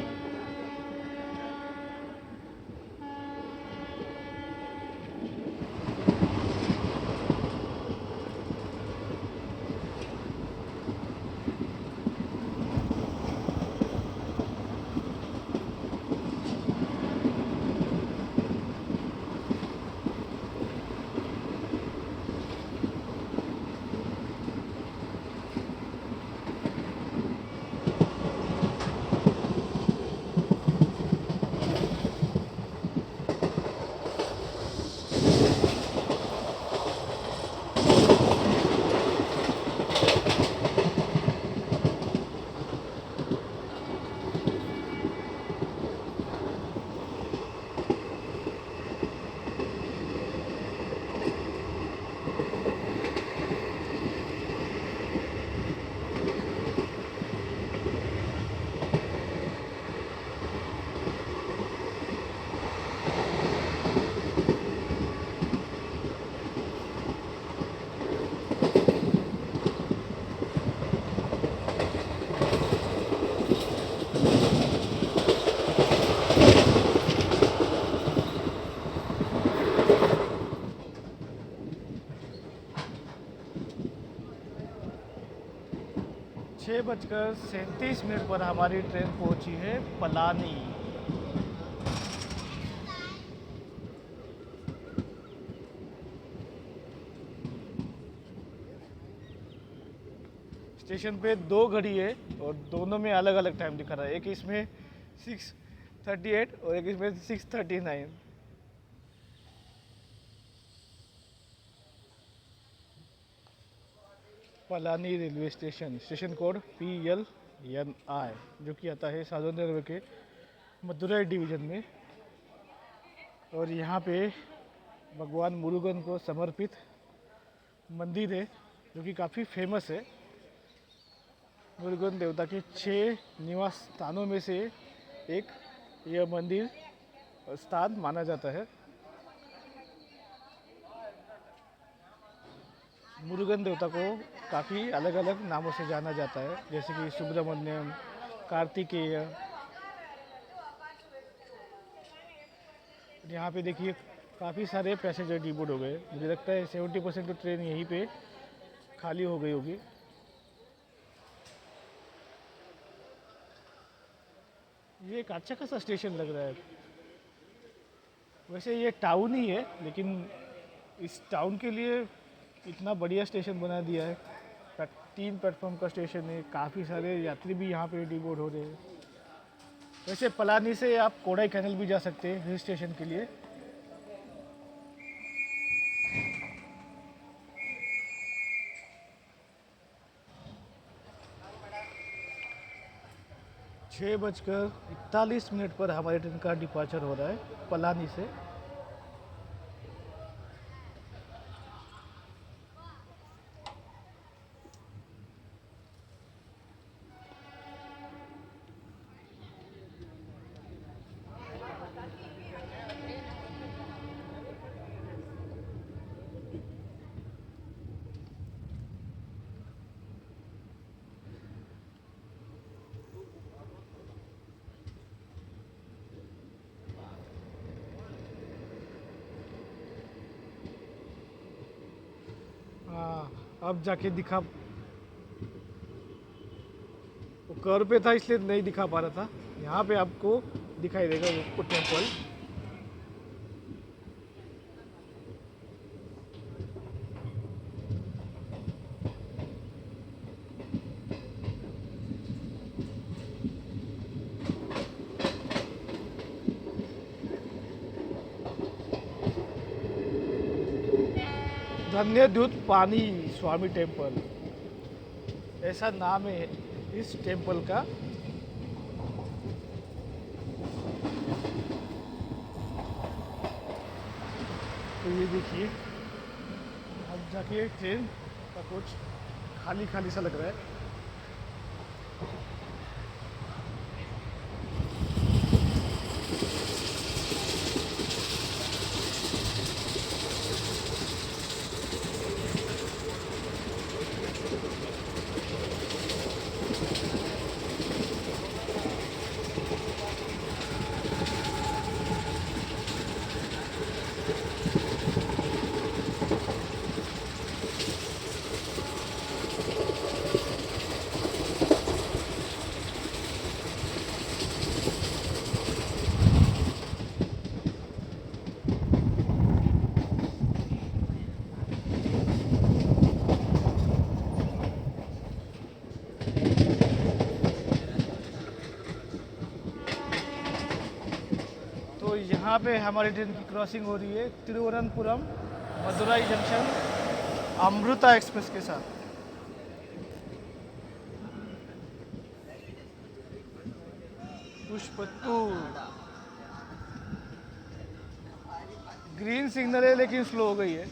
6:37 पर हमारी ट्रेन पहुंची है पलानी। स्टेशन पे दो घड़ी है और दोनों में अलग अलग टाइम दिखा रहा है। एक इसमें 6:38 और एक इसमें 6:39। Palani railway station, station code PLNI, जो कि आता है साउदर्न रेलवे के मदुरई डिवीजन में। और यहाँ पे भगवान मुरुगन को समर्पित मंदिर है जो कि काफ़ी फेमस है। मुरुगन देवता के 6 निवास स्थानों में से एक यह मंदिर स्थान माना जाता है। मुरुगन देवता को काफ़ी अलग अलग नामों से जाना जाता है, जैसे कि सुब्रमण्यम, कार्तिकेय। यहाँ पे देखिए काफ़ी सारे पैसेंजर डिबोर्ड हो गए। मुझे लगता है 70% तो ट्रेन यहीं पे खाली हो गई होगी। ये एक अच्छा खासा स्टेशन लग रहा है। वैसे ये टाउन ही है, लेकिन इस टाउन के लिए इतना बढ़िया स्टेशन बना दिया है। 3 प्लेटफॉर्म का स्टेशन है, काफ़ी सारे यात्री भी यहाँ पे डिबोर्ड हो रहे हैं। वैसे पलानी से आप कोडाई कैनल भी जा सकते हैं हिल स्टेशन के लिए। छः बजकर 41 पर हमारी ट्रेन का डिपार्चर हो रहा है पलानी से। हाँ, अब जाके दिखा। वो कर पे था इसलिए नहीं दिखा पा रहा था। यहाँ पे आपको दिखाई देगा वो टेम्पल। धन्य दूत पानी स्वामी टेम्पल, ऐसा नाम है इस टेम्पल का। तो ये देखिए अब जाके ट्रेन का कुछ खाली खाली सा लग रहा है। तो यहाँ पे हमारी ट्रेन की क्रॉसिंग हो रही है तिरुवनंतपुरम मदुरई जंक्शन अमृता एक्सप्रेस के साथ। पुष्पत्तूर ग्रीन सिग्नल है लेकिन स्लो हो गई है।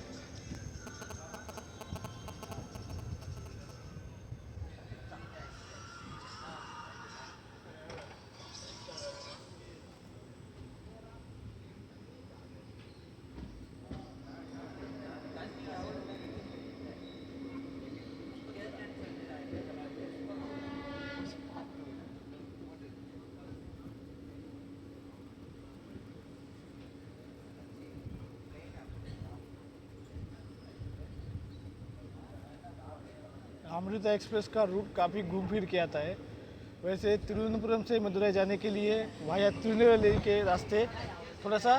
अमृता एक्सप्रेस का रूट काफ़ी घूम फिर के आता है। वैसे तिरुवनंतपुरम से मदुरई जाने के लिए वाया तिरुनेलवेली के रास्ते थोड़ा सा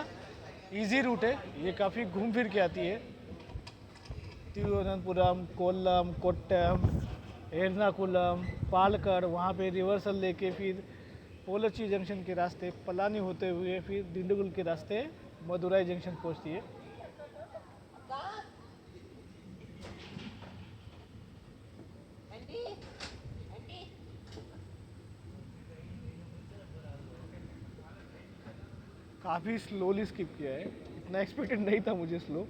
इजी रूट है, ये काफ़ी घूम फिर के आती है। तिरुवनंतपुरम, कोल्लम, कोट्टम, एर्नाकुलम, पालकड़, वहाँ पे रिवर्सल लेके फिर पोलची जंक्शन के रास्ते पलानी होते हुए फिर डिंडुगुल के रास्ते मदुरई जंक्शन पहुँचती है। काफ़ी स्लोली स्किप किया है, इतना एक्सपेक्टेड नहीं था मुझे स्लो।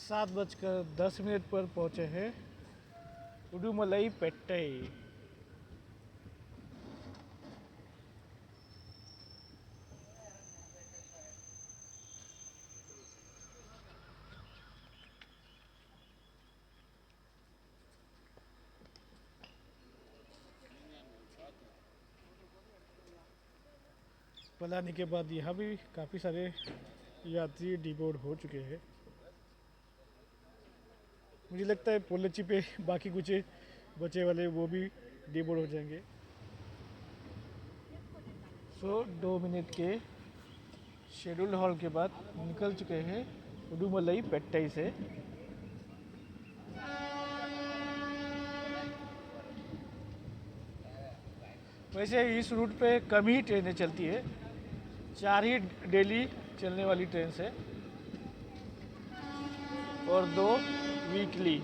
सात बजकर 10 मिनट पर पहुंचे हैं उडुमलई पेट्टई। पलानी के बाद यहाँ भी काफ़ी सारे यात्री डिबोर्ड हो चुके हैं। मुझे लगता है पोलची पे बाकी कुछ बचे वाले वो भी डिबोर्ड हो जाएंगे। 2 मिनट के शेड्यूल हॉल के बाद निकल चुके हैं उडुमलई पेट्टई से। वैसे इस रूट पे कम ही ट्रेनें चलती है, 4 ही डेली चलने वाली ट्रेन है और 2 वीकली।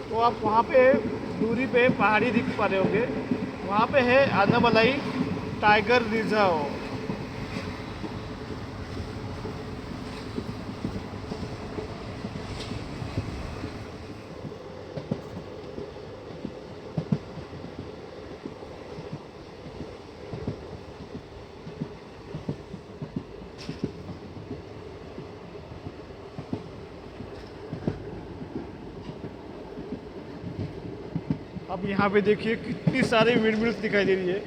तो आप वहाँ पे दूरी पे पहाड़ी दिख पा रहे होंगे, वहाँ पे है आनामलाई टाइगर रिजर्व। अब यहाँ पे देखिए कितनी सारी विंड मिल्स दिखाई दे रही है।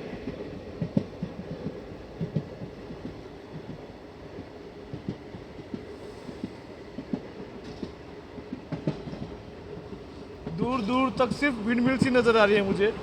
दूर दूर तक सिर्फ विंड मिल्स ही नजर आ रही है मुझे।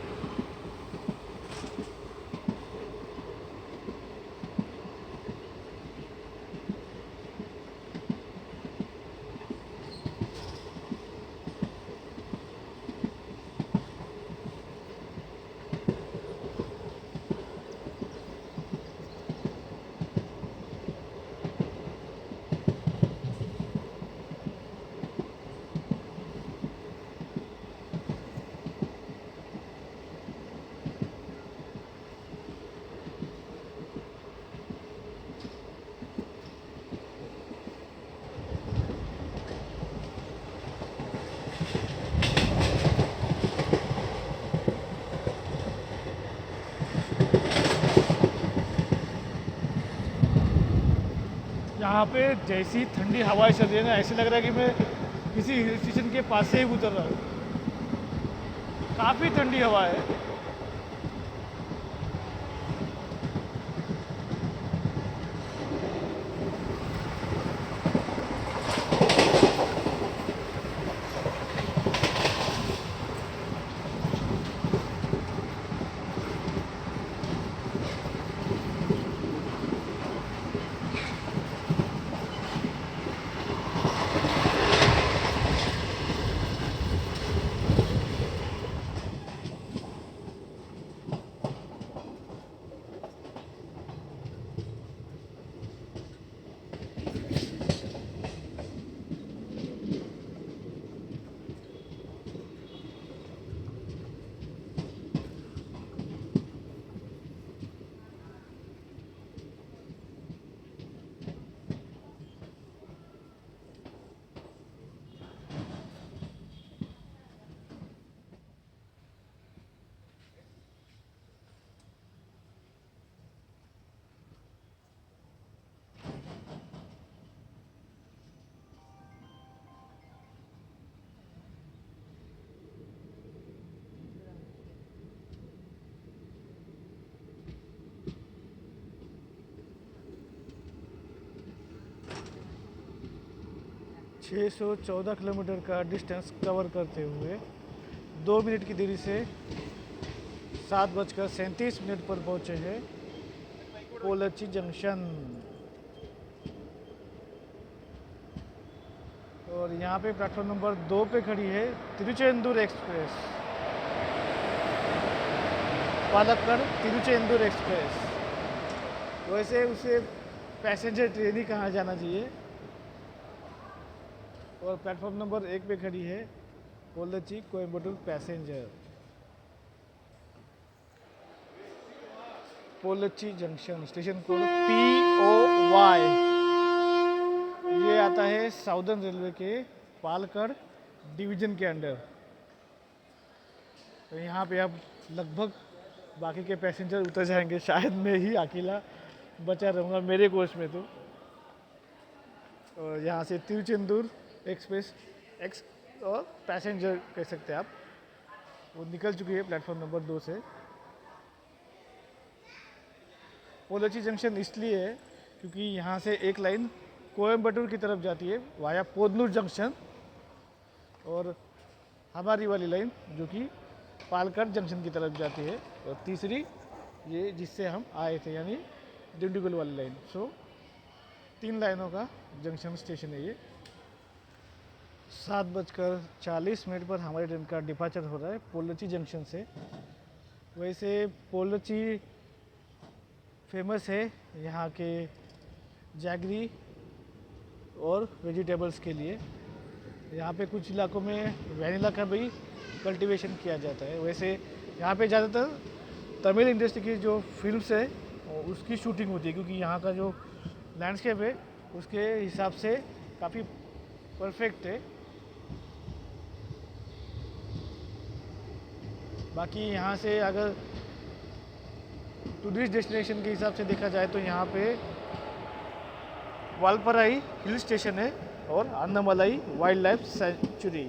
यहाँ पे जैसी ठंडी हवाएं चल रही है ना, ऐसे लग रहा है कि मैं किसी हिल स्टेशन के पास से ही उतर रहा हूँ। काफ़ी ठंडी हवा है। छः 614 किलोमीटर का डिस्टेंस कवर करते हुए 2 मिनट की देरी से 7:37 पर पहुँचे हैं पोल्लची जंक्शन। और यहाँ पे प्लेटफॉर्म नंबर 2 पे खड़ी है तिरुचेंदूर एक्सप्रेस, पालक्कड़ तिरुचेंदूर एक्सप्रेस। वैसे उसे पैसेंजर ट्रेन ही कहा जाना चाहिए। और प्लेटफॉर्म नंबर 1 पे खड़ी है Pollachi Coimbatore passenger. Pollachi junction, station code POY। ये आता है साउदर्न रेलवे के पालक्कड़ डिवीजन के अंडर। तो यहाँ पे अब लगभग बाकी के पैसेंजर उतर जाएंगे, शायद मैं ही अकेला बचा रहूँगा मेरे कोच में। तो और यहाँ से तिरुचेंदूर एक्सप्रेस एक्स और पैसेंजर कह सकते हैं आप, वो निकल चुकी है प्लेटफॉर्म नंबर 2 से। पोल्लची जंक्शन इसलिए है क्योंकि यहाँ से एक लाइन कोयम्बटूर की तरफ जाती है वाया पोदनूर जंक्शन, और हमारी वाली लाइन जो कि पालक्कड़ जंक्शन की तरफ जाती है, और तीसरी ये जिससे हम आए थे यानी डिंडीगुल वाली लाइन। सो 3 लाइनों का जंक्शन स्टेशन है ये। 7:40 पर हमारी ट्रेन का डिपार्चर हो रहा है पोल्लची जंक्शन से। वैसे पोल्लची फेमस है यहाँ के जैगरी और वेजिटेबल्स के लिए। यहाँ पे कुछ इलाकों में वैनिला का भी कल्टीवेशन किया जाता है। वैसे यहाँ पे ज़्यादातर तमिल इंडस्ट्री की जो फिल्म्स है उसकी शूटिंग होती है, क्योंकि यहाँ का जो लैंडस्केप है उसके हिसाब से काफ़ी परफेक्ट है। बाकी यहाँ से अगर टूरिस्ट डेस्टिनेशन के हिसाब से देखा जाए तो यहाँ पे वालपराई हिल स्टेशन है और अन्नमलाई वाइल्ड लाइफ सेंचुरी।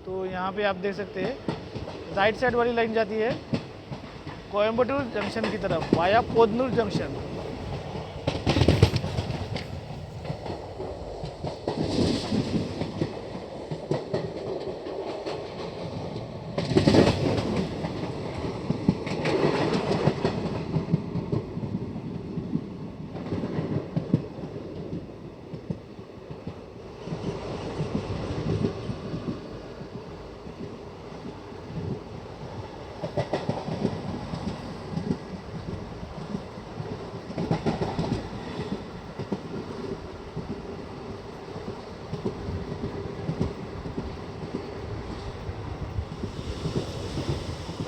तो यहाँ पे आप देख सकते हैं राइट साइड वाली लाइन जाती है कोयम्बटूर जंक्शन की तरफ वाया पोदनूर जंक्शन।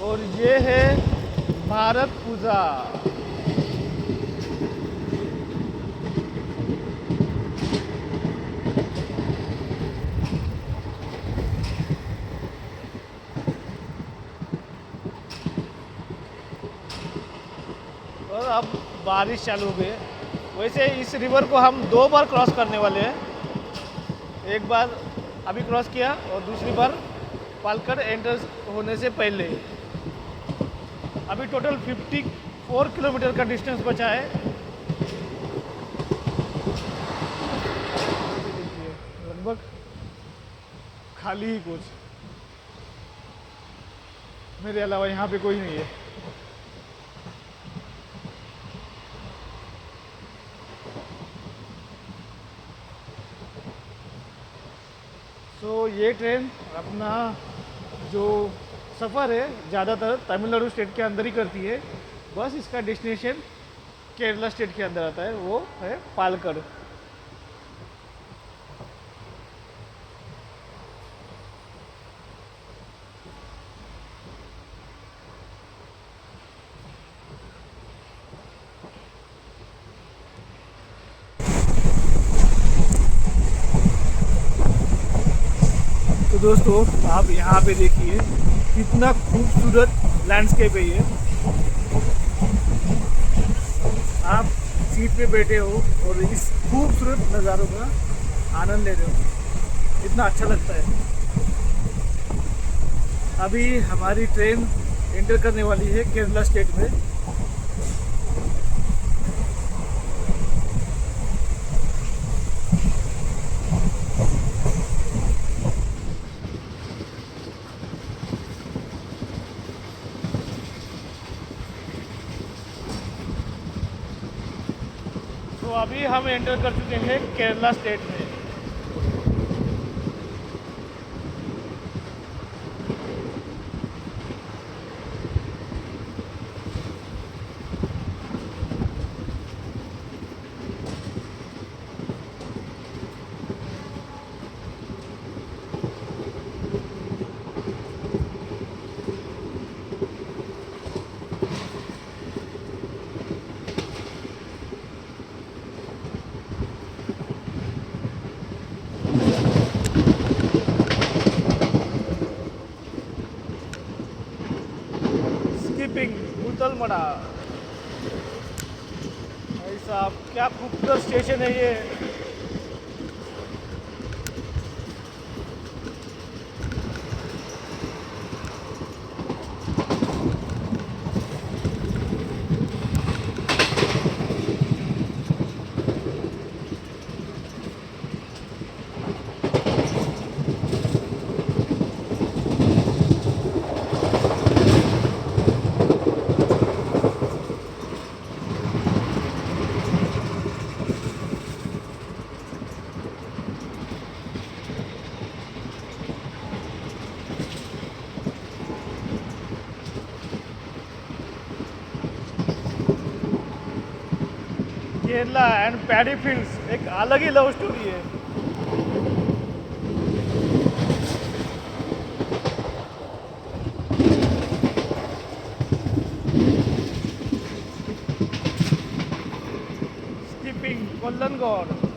और ये है भारत पूजा। और अब बारिश चालू हो गई है। वैसे इस रिवर को हम 2 बार क्रॉस करने वाले हैं। एक बार अभी क्रॉस किया और दूसरी बार पालकड़ एंटर होने से पहले। अभी टोटल 54 किलोमीटर का डिस्टेंस बचा है। देखिए लगभग खाली ही कुछ, मेरे अलावा यहाँ पे कोई नहीं है। तो ये ट्रेन अपना जो सफ़र है ज़्यादातर तमिलनाडु स्टेट के अंदर ही करती है। बस इसका डेस्टिनेशन केरला स्टेट के अंदर आता है, वो है पालकड़। तो दोस्तों आप यहाँ पे देखिए कितना खूबसूरत लैंडस्केप है ये। आप सीट पे बैठे हो और इस खूबसूरत नज़ारों का आनंद ले रहे हो, इतना अच्छा लगता है। अभी हमारी ट्रेन एंटर करने वाली है केरला स्टेट में। तो अभी हम एंटर कर चुके हैं केरला स्टेट में। स्कीपिंग उतलमड़ा। भाई साहब क्या खूबसूरत स्टेशन है ये। केरला एंड पैडी फील्ड्स एक अलग ही लव स्टोरी है। स्कीपिंग कोल्लनगौड़।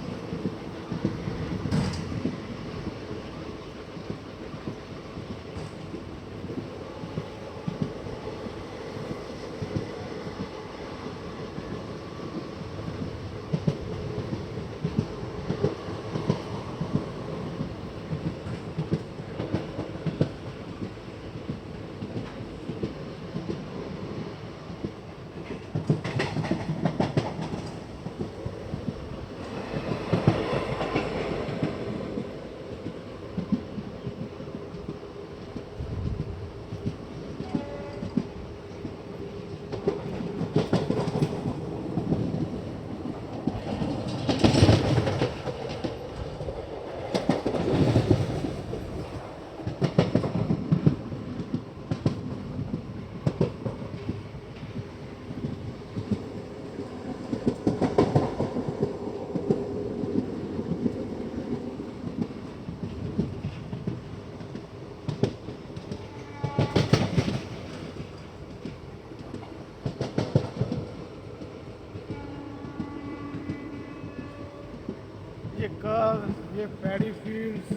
ये कर, ये पैडी फील्ड्स,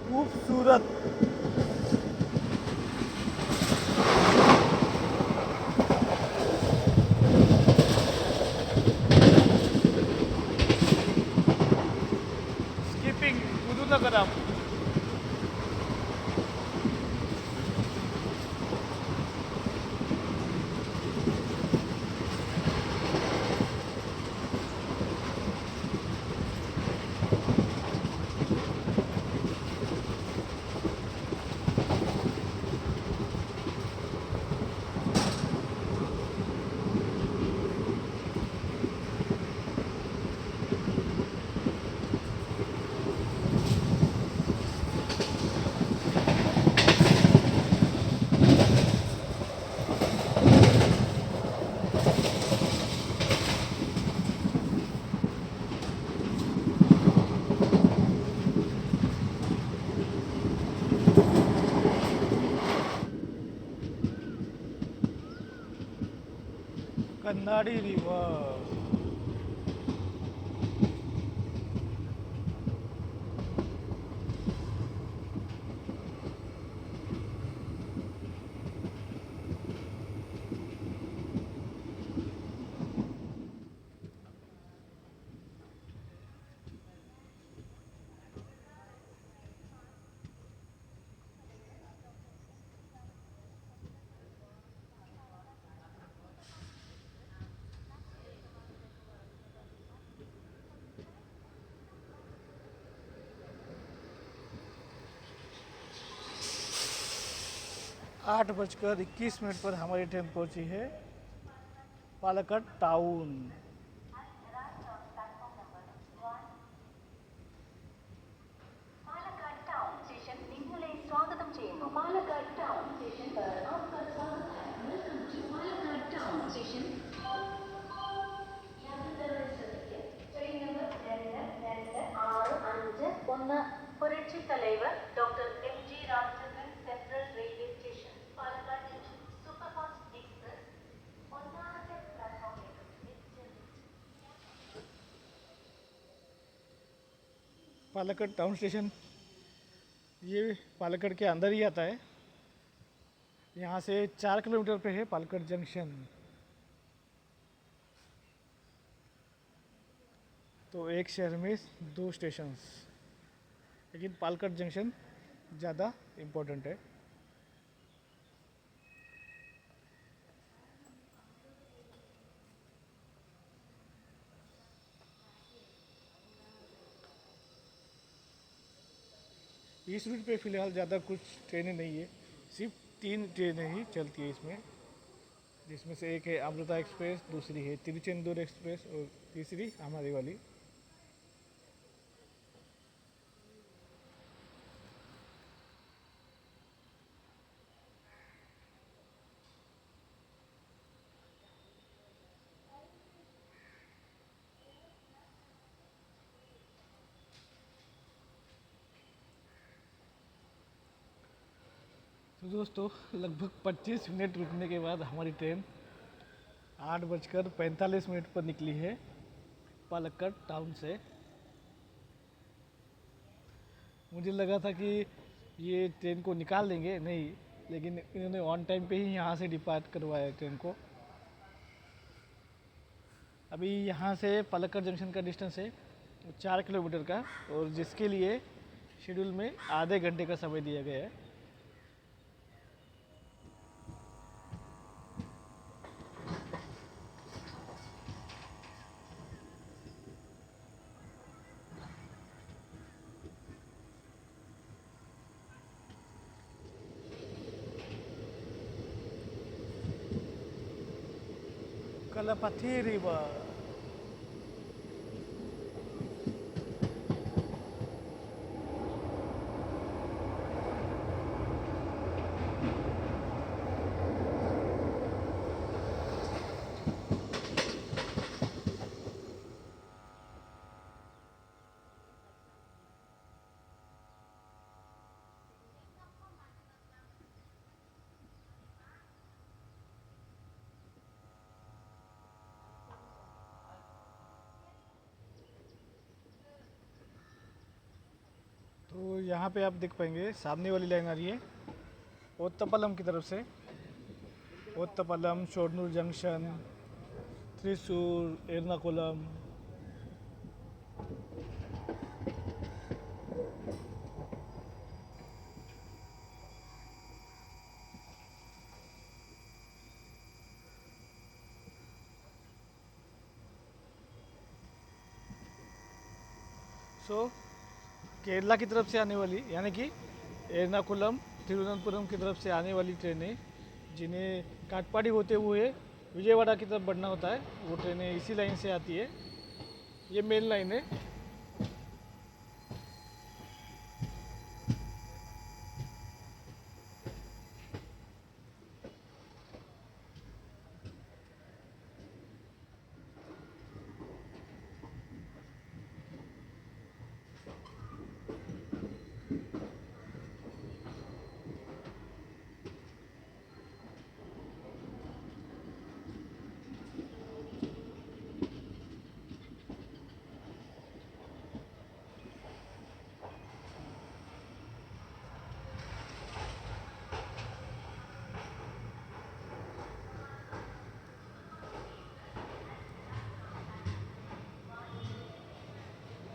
खूबसूरत वेटिंग पुदुनगरम. कन्नाडी रिवर. आठ बजकर 21 मिनट पर हमारी ट्रेन पहुंची है Palakkad town. Palakkad town station निघाले स्वागतम ചെയ്യുന്നു. पालक्काड टाउन स्टेशन पर आपका स्वागत है. Welcome to Palakkad town station. Train number 2265 Puratchi Thalaivar doctor M G. Ramachandran central railway station Palakkad junction superfast express ഒന്നാമത്തെ പ്ലാറ്റ്ഫോമിലേക്ക് എത്തിച്ചേർന്നു. पालक्कड़ टाउन स्टेशन ये पालक्कड़ के अंदर ही आता है. यहाँ से 4 किलोमीटर पे है पालक्कड़ जंक्शन. तो एक शहर में 2 स्टेशंस, लेकिन पालक्कड़ जंक्शन ज़्यादा इम्पोर्टेंट है. इस रूट पे फ़िलहाल ज़्यादा कुछ ट्रेनें नहीं है, सिर्फ 3 ट्रेनें ही चलती है इसमें, जिसमें से एक है अमृता एक्सप्रेस, दूसरी है तिरुचेंदूर एक्सप्रेस और तीसरी हमारी वाली. तो दोस्तों लगभग 25 मिनट रुकने के बाद हमारी ट्रेन 8:45 पर निकली है पालक्कड़ टाउन से. मुझे लगा था कि ये ट्रेन को निकाल देंगे, नहीं, लेकिन इन्होंने ऑन टाइम पे ही यहाँ से डिपार्ट करवाया ट्रेन को. अभी यहाँ से पालक्कड़ जंक्शन का डिस्टेंस है 4 किलोमीटर का, और जिसके लिए शेड्यूल में आधे घंटे का समय दिया गया है. कलपथी रिवर. तो यहाँ पे आप देख पाएंगे सामने वाली लाइन आ रही है ओत्तपल्लम की तरफ से. ओत्तपल्लम, शोरनूर जंक्शन, त्रिशूर, एर्नाकुलम. सो केरला की तरफ से आने वाली यानी कि एर्नाकुलम तिरुवनंतपुरम की तरफ से आने वाली ट्रेनें जिन्हें काटपाड़ी होते हुए विजयवाड़ा की तरफ बढ़ना होता है, वो ट्रेनें इसी लाइन से आती है। ये मेन लाइन है।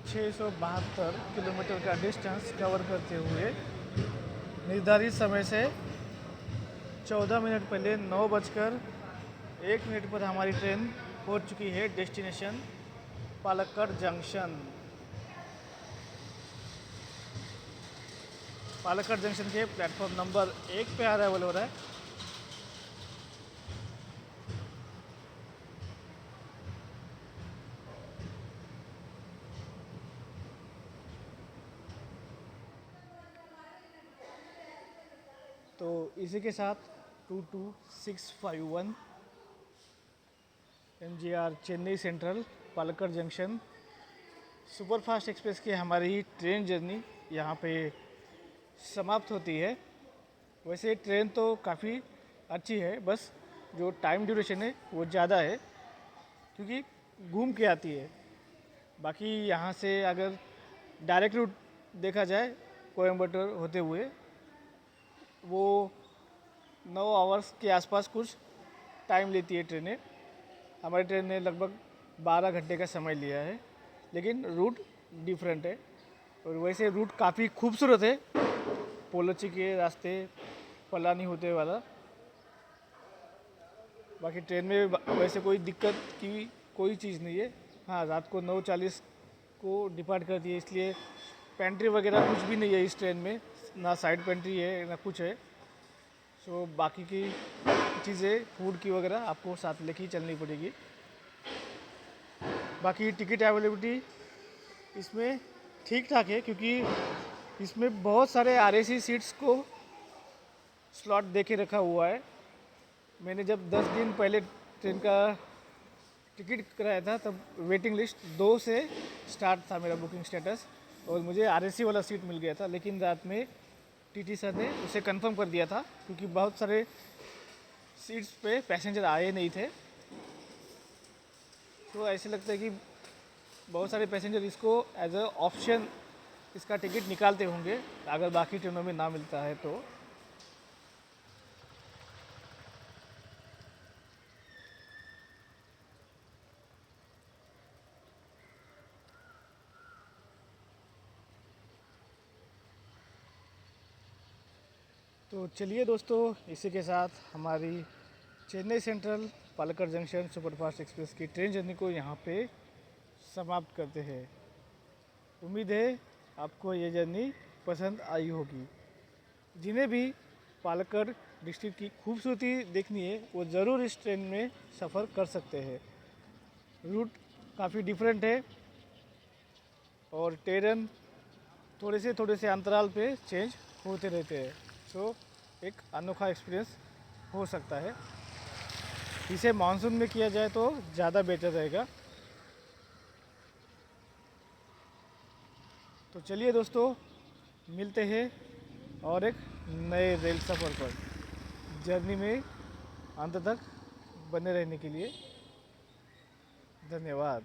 672 किलोमीटर का डिस्टेंस कवर करते हुए निर्धारित समय से 14 मिनट पहले 9:01 पर हमारी ट्रेन पहुंच चुकी है destination Palakkad junction. Palakkad junction के प्लेटफॉर्म नंबर 1 पे अराइवल हो रहा है। तो इसी के साथ 22651 MGR Chennai central Palakkad junction superfast express की हमारी ट्रेन जर्नी यहाँ पे समाप्त होती है। वैसे ट्रेन तो काफ़ी अच्छी है, बस जो टाइम ड्यूरेशन है वो ज़्यादा है क्योंकि घूम के आती है। बाकी यहाँ से अगर डायरेक्ट रूट देखा जाए कोयम्बटूर होते हुए, वो 9 आवर्स के आसपास कुछ टाइम लेती है ट्रेनें। हमारी ट्रेन ने लगभग 12 घंटे का समय लिया है, लेकिन रूट डिफरेंट है और वैसे रूट काफ़ी खूबसूरत है। पोलोची के रास्ते पलानी होते वाला। बाकी ट्रेन में वैसे कोई दिक्कत की कोई चीज़ नहीं है। हाँ, रात को 9:40 को डिपार्ट करती है, इसलिए पेंट्री वगैरह कुछ भी नहीं है इस ट्रेन में, ना साइड पेंट्री है ना कुछ है। सो बाकी की चीज़ें फूड की वगैरह आपको साथ लेके ही चलनी पड़ेगी। बाकी टिकट अवेलेबिलिटी इसमें ठीक ठाक है क्योंकि इसमें बहुत सारे RAC सीट्स को स्लॉट दे के रखा हुआ है। मैंने जब 10 दिन पहले ट्रेन का टिकट कराया था तब वेटिंग लिस्ट 2 से स्टार्ट था मेरा बुकिंग स्टेटस और मुझे RAC वाला सीट मिल गया था, लेकिन रात में TT सर ने उसे कंफर्म कर दिया था क्योंकि बहुत सारे सीट्स पे पैसेंजर आए नहीं थे। तो ऐसे लगता है कि बहुत सारे पैसेंजर इसको एज अ ऑप्शन इसका टिकट निकालते होंगे अगर बाकी ट्रेनों में ना मिलता है तो। तो चलिए दोस्तों, इसी के साथ हमारी Chennai central Palakkad junction superfast express की ट्रेन जर्नी को यहाँ पे समाप्त करते हैं। उम्मीद है आपको ये जर्नी पसंद आई होगी। जिन्हें भी पालक्कड़ डिस्ट्रिक्ट की खूबसूरती देखनी है वो ज़रूर इस ट्रेन में सफ़र कर सकते हैं। रूट काफ़ी डिफरेंट है और ट्रेन थोड़े से अंतराल पे चेंज होते रहते हैं। सो एक अनोखा एक्सपीरियंस हो सकता है। इसे मानसून में किया जाए तो ज़्यादा बेटर रहेगा। तो चलिए दोस्तों, मिलते हैं और एक नए रेल सफ़र पर। जर्नी में अंत तक बने रहने के लिए धन्यवाद।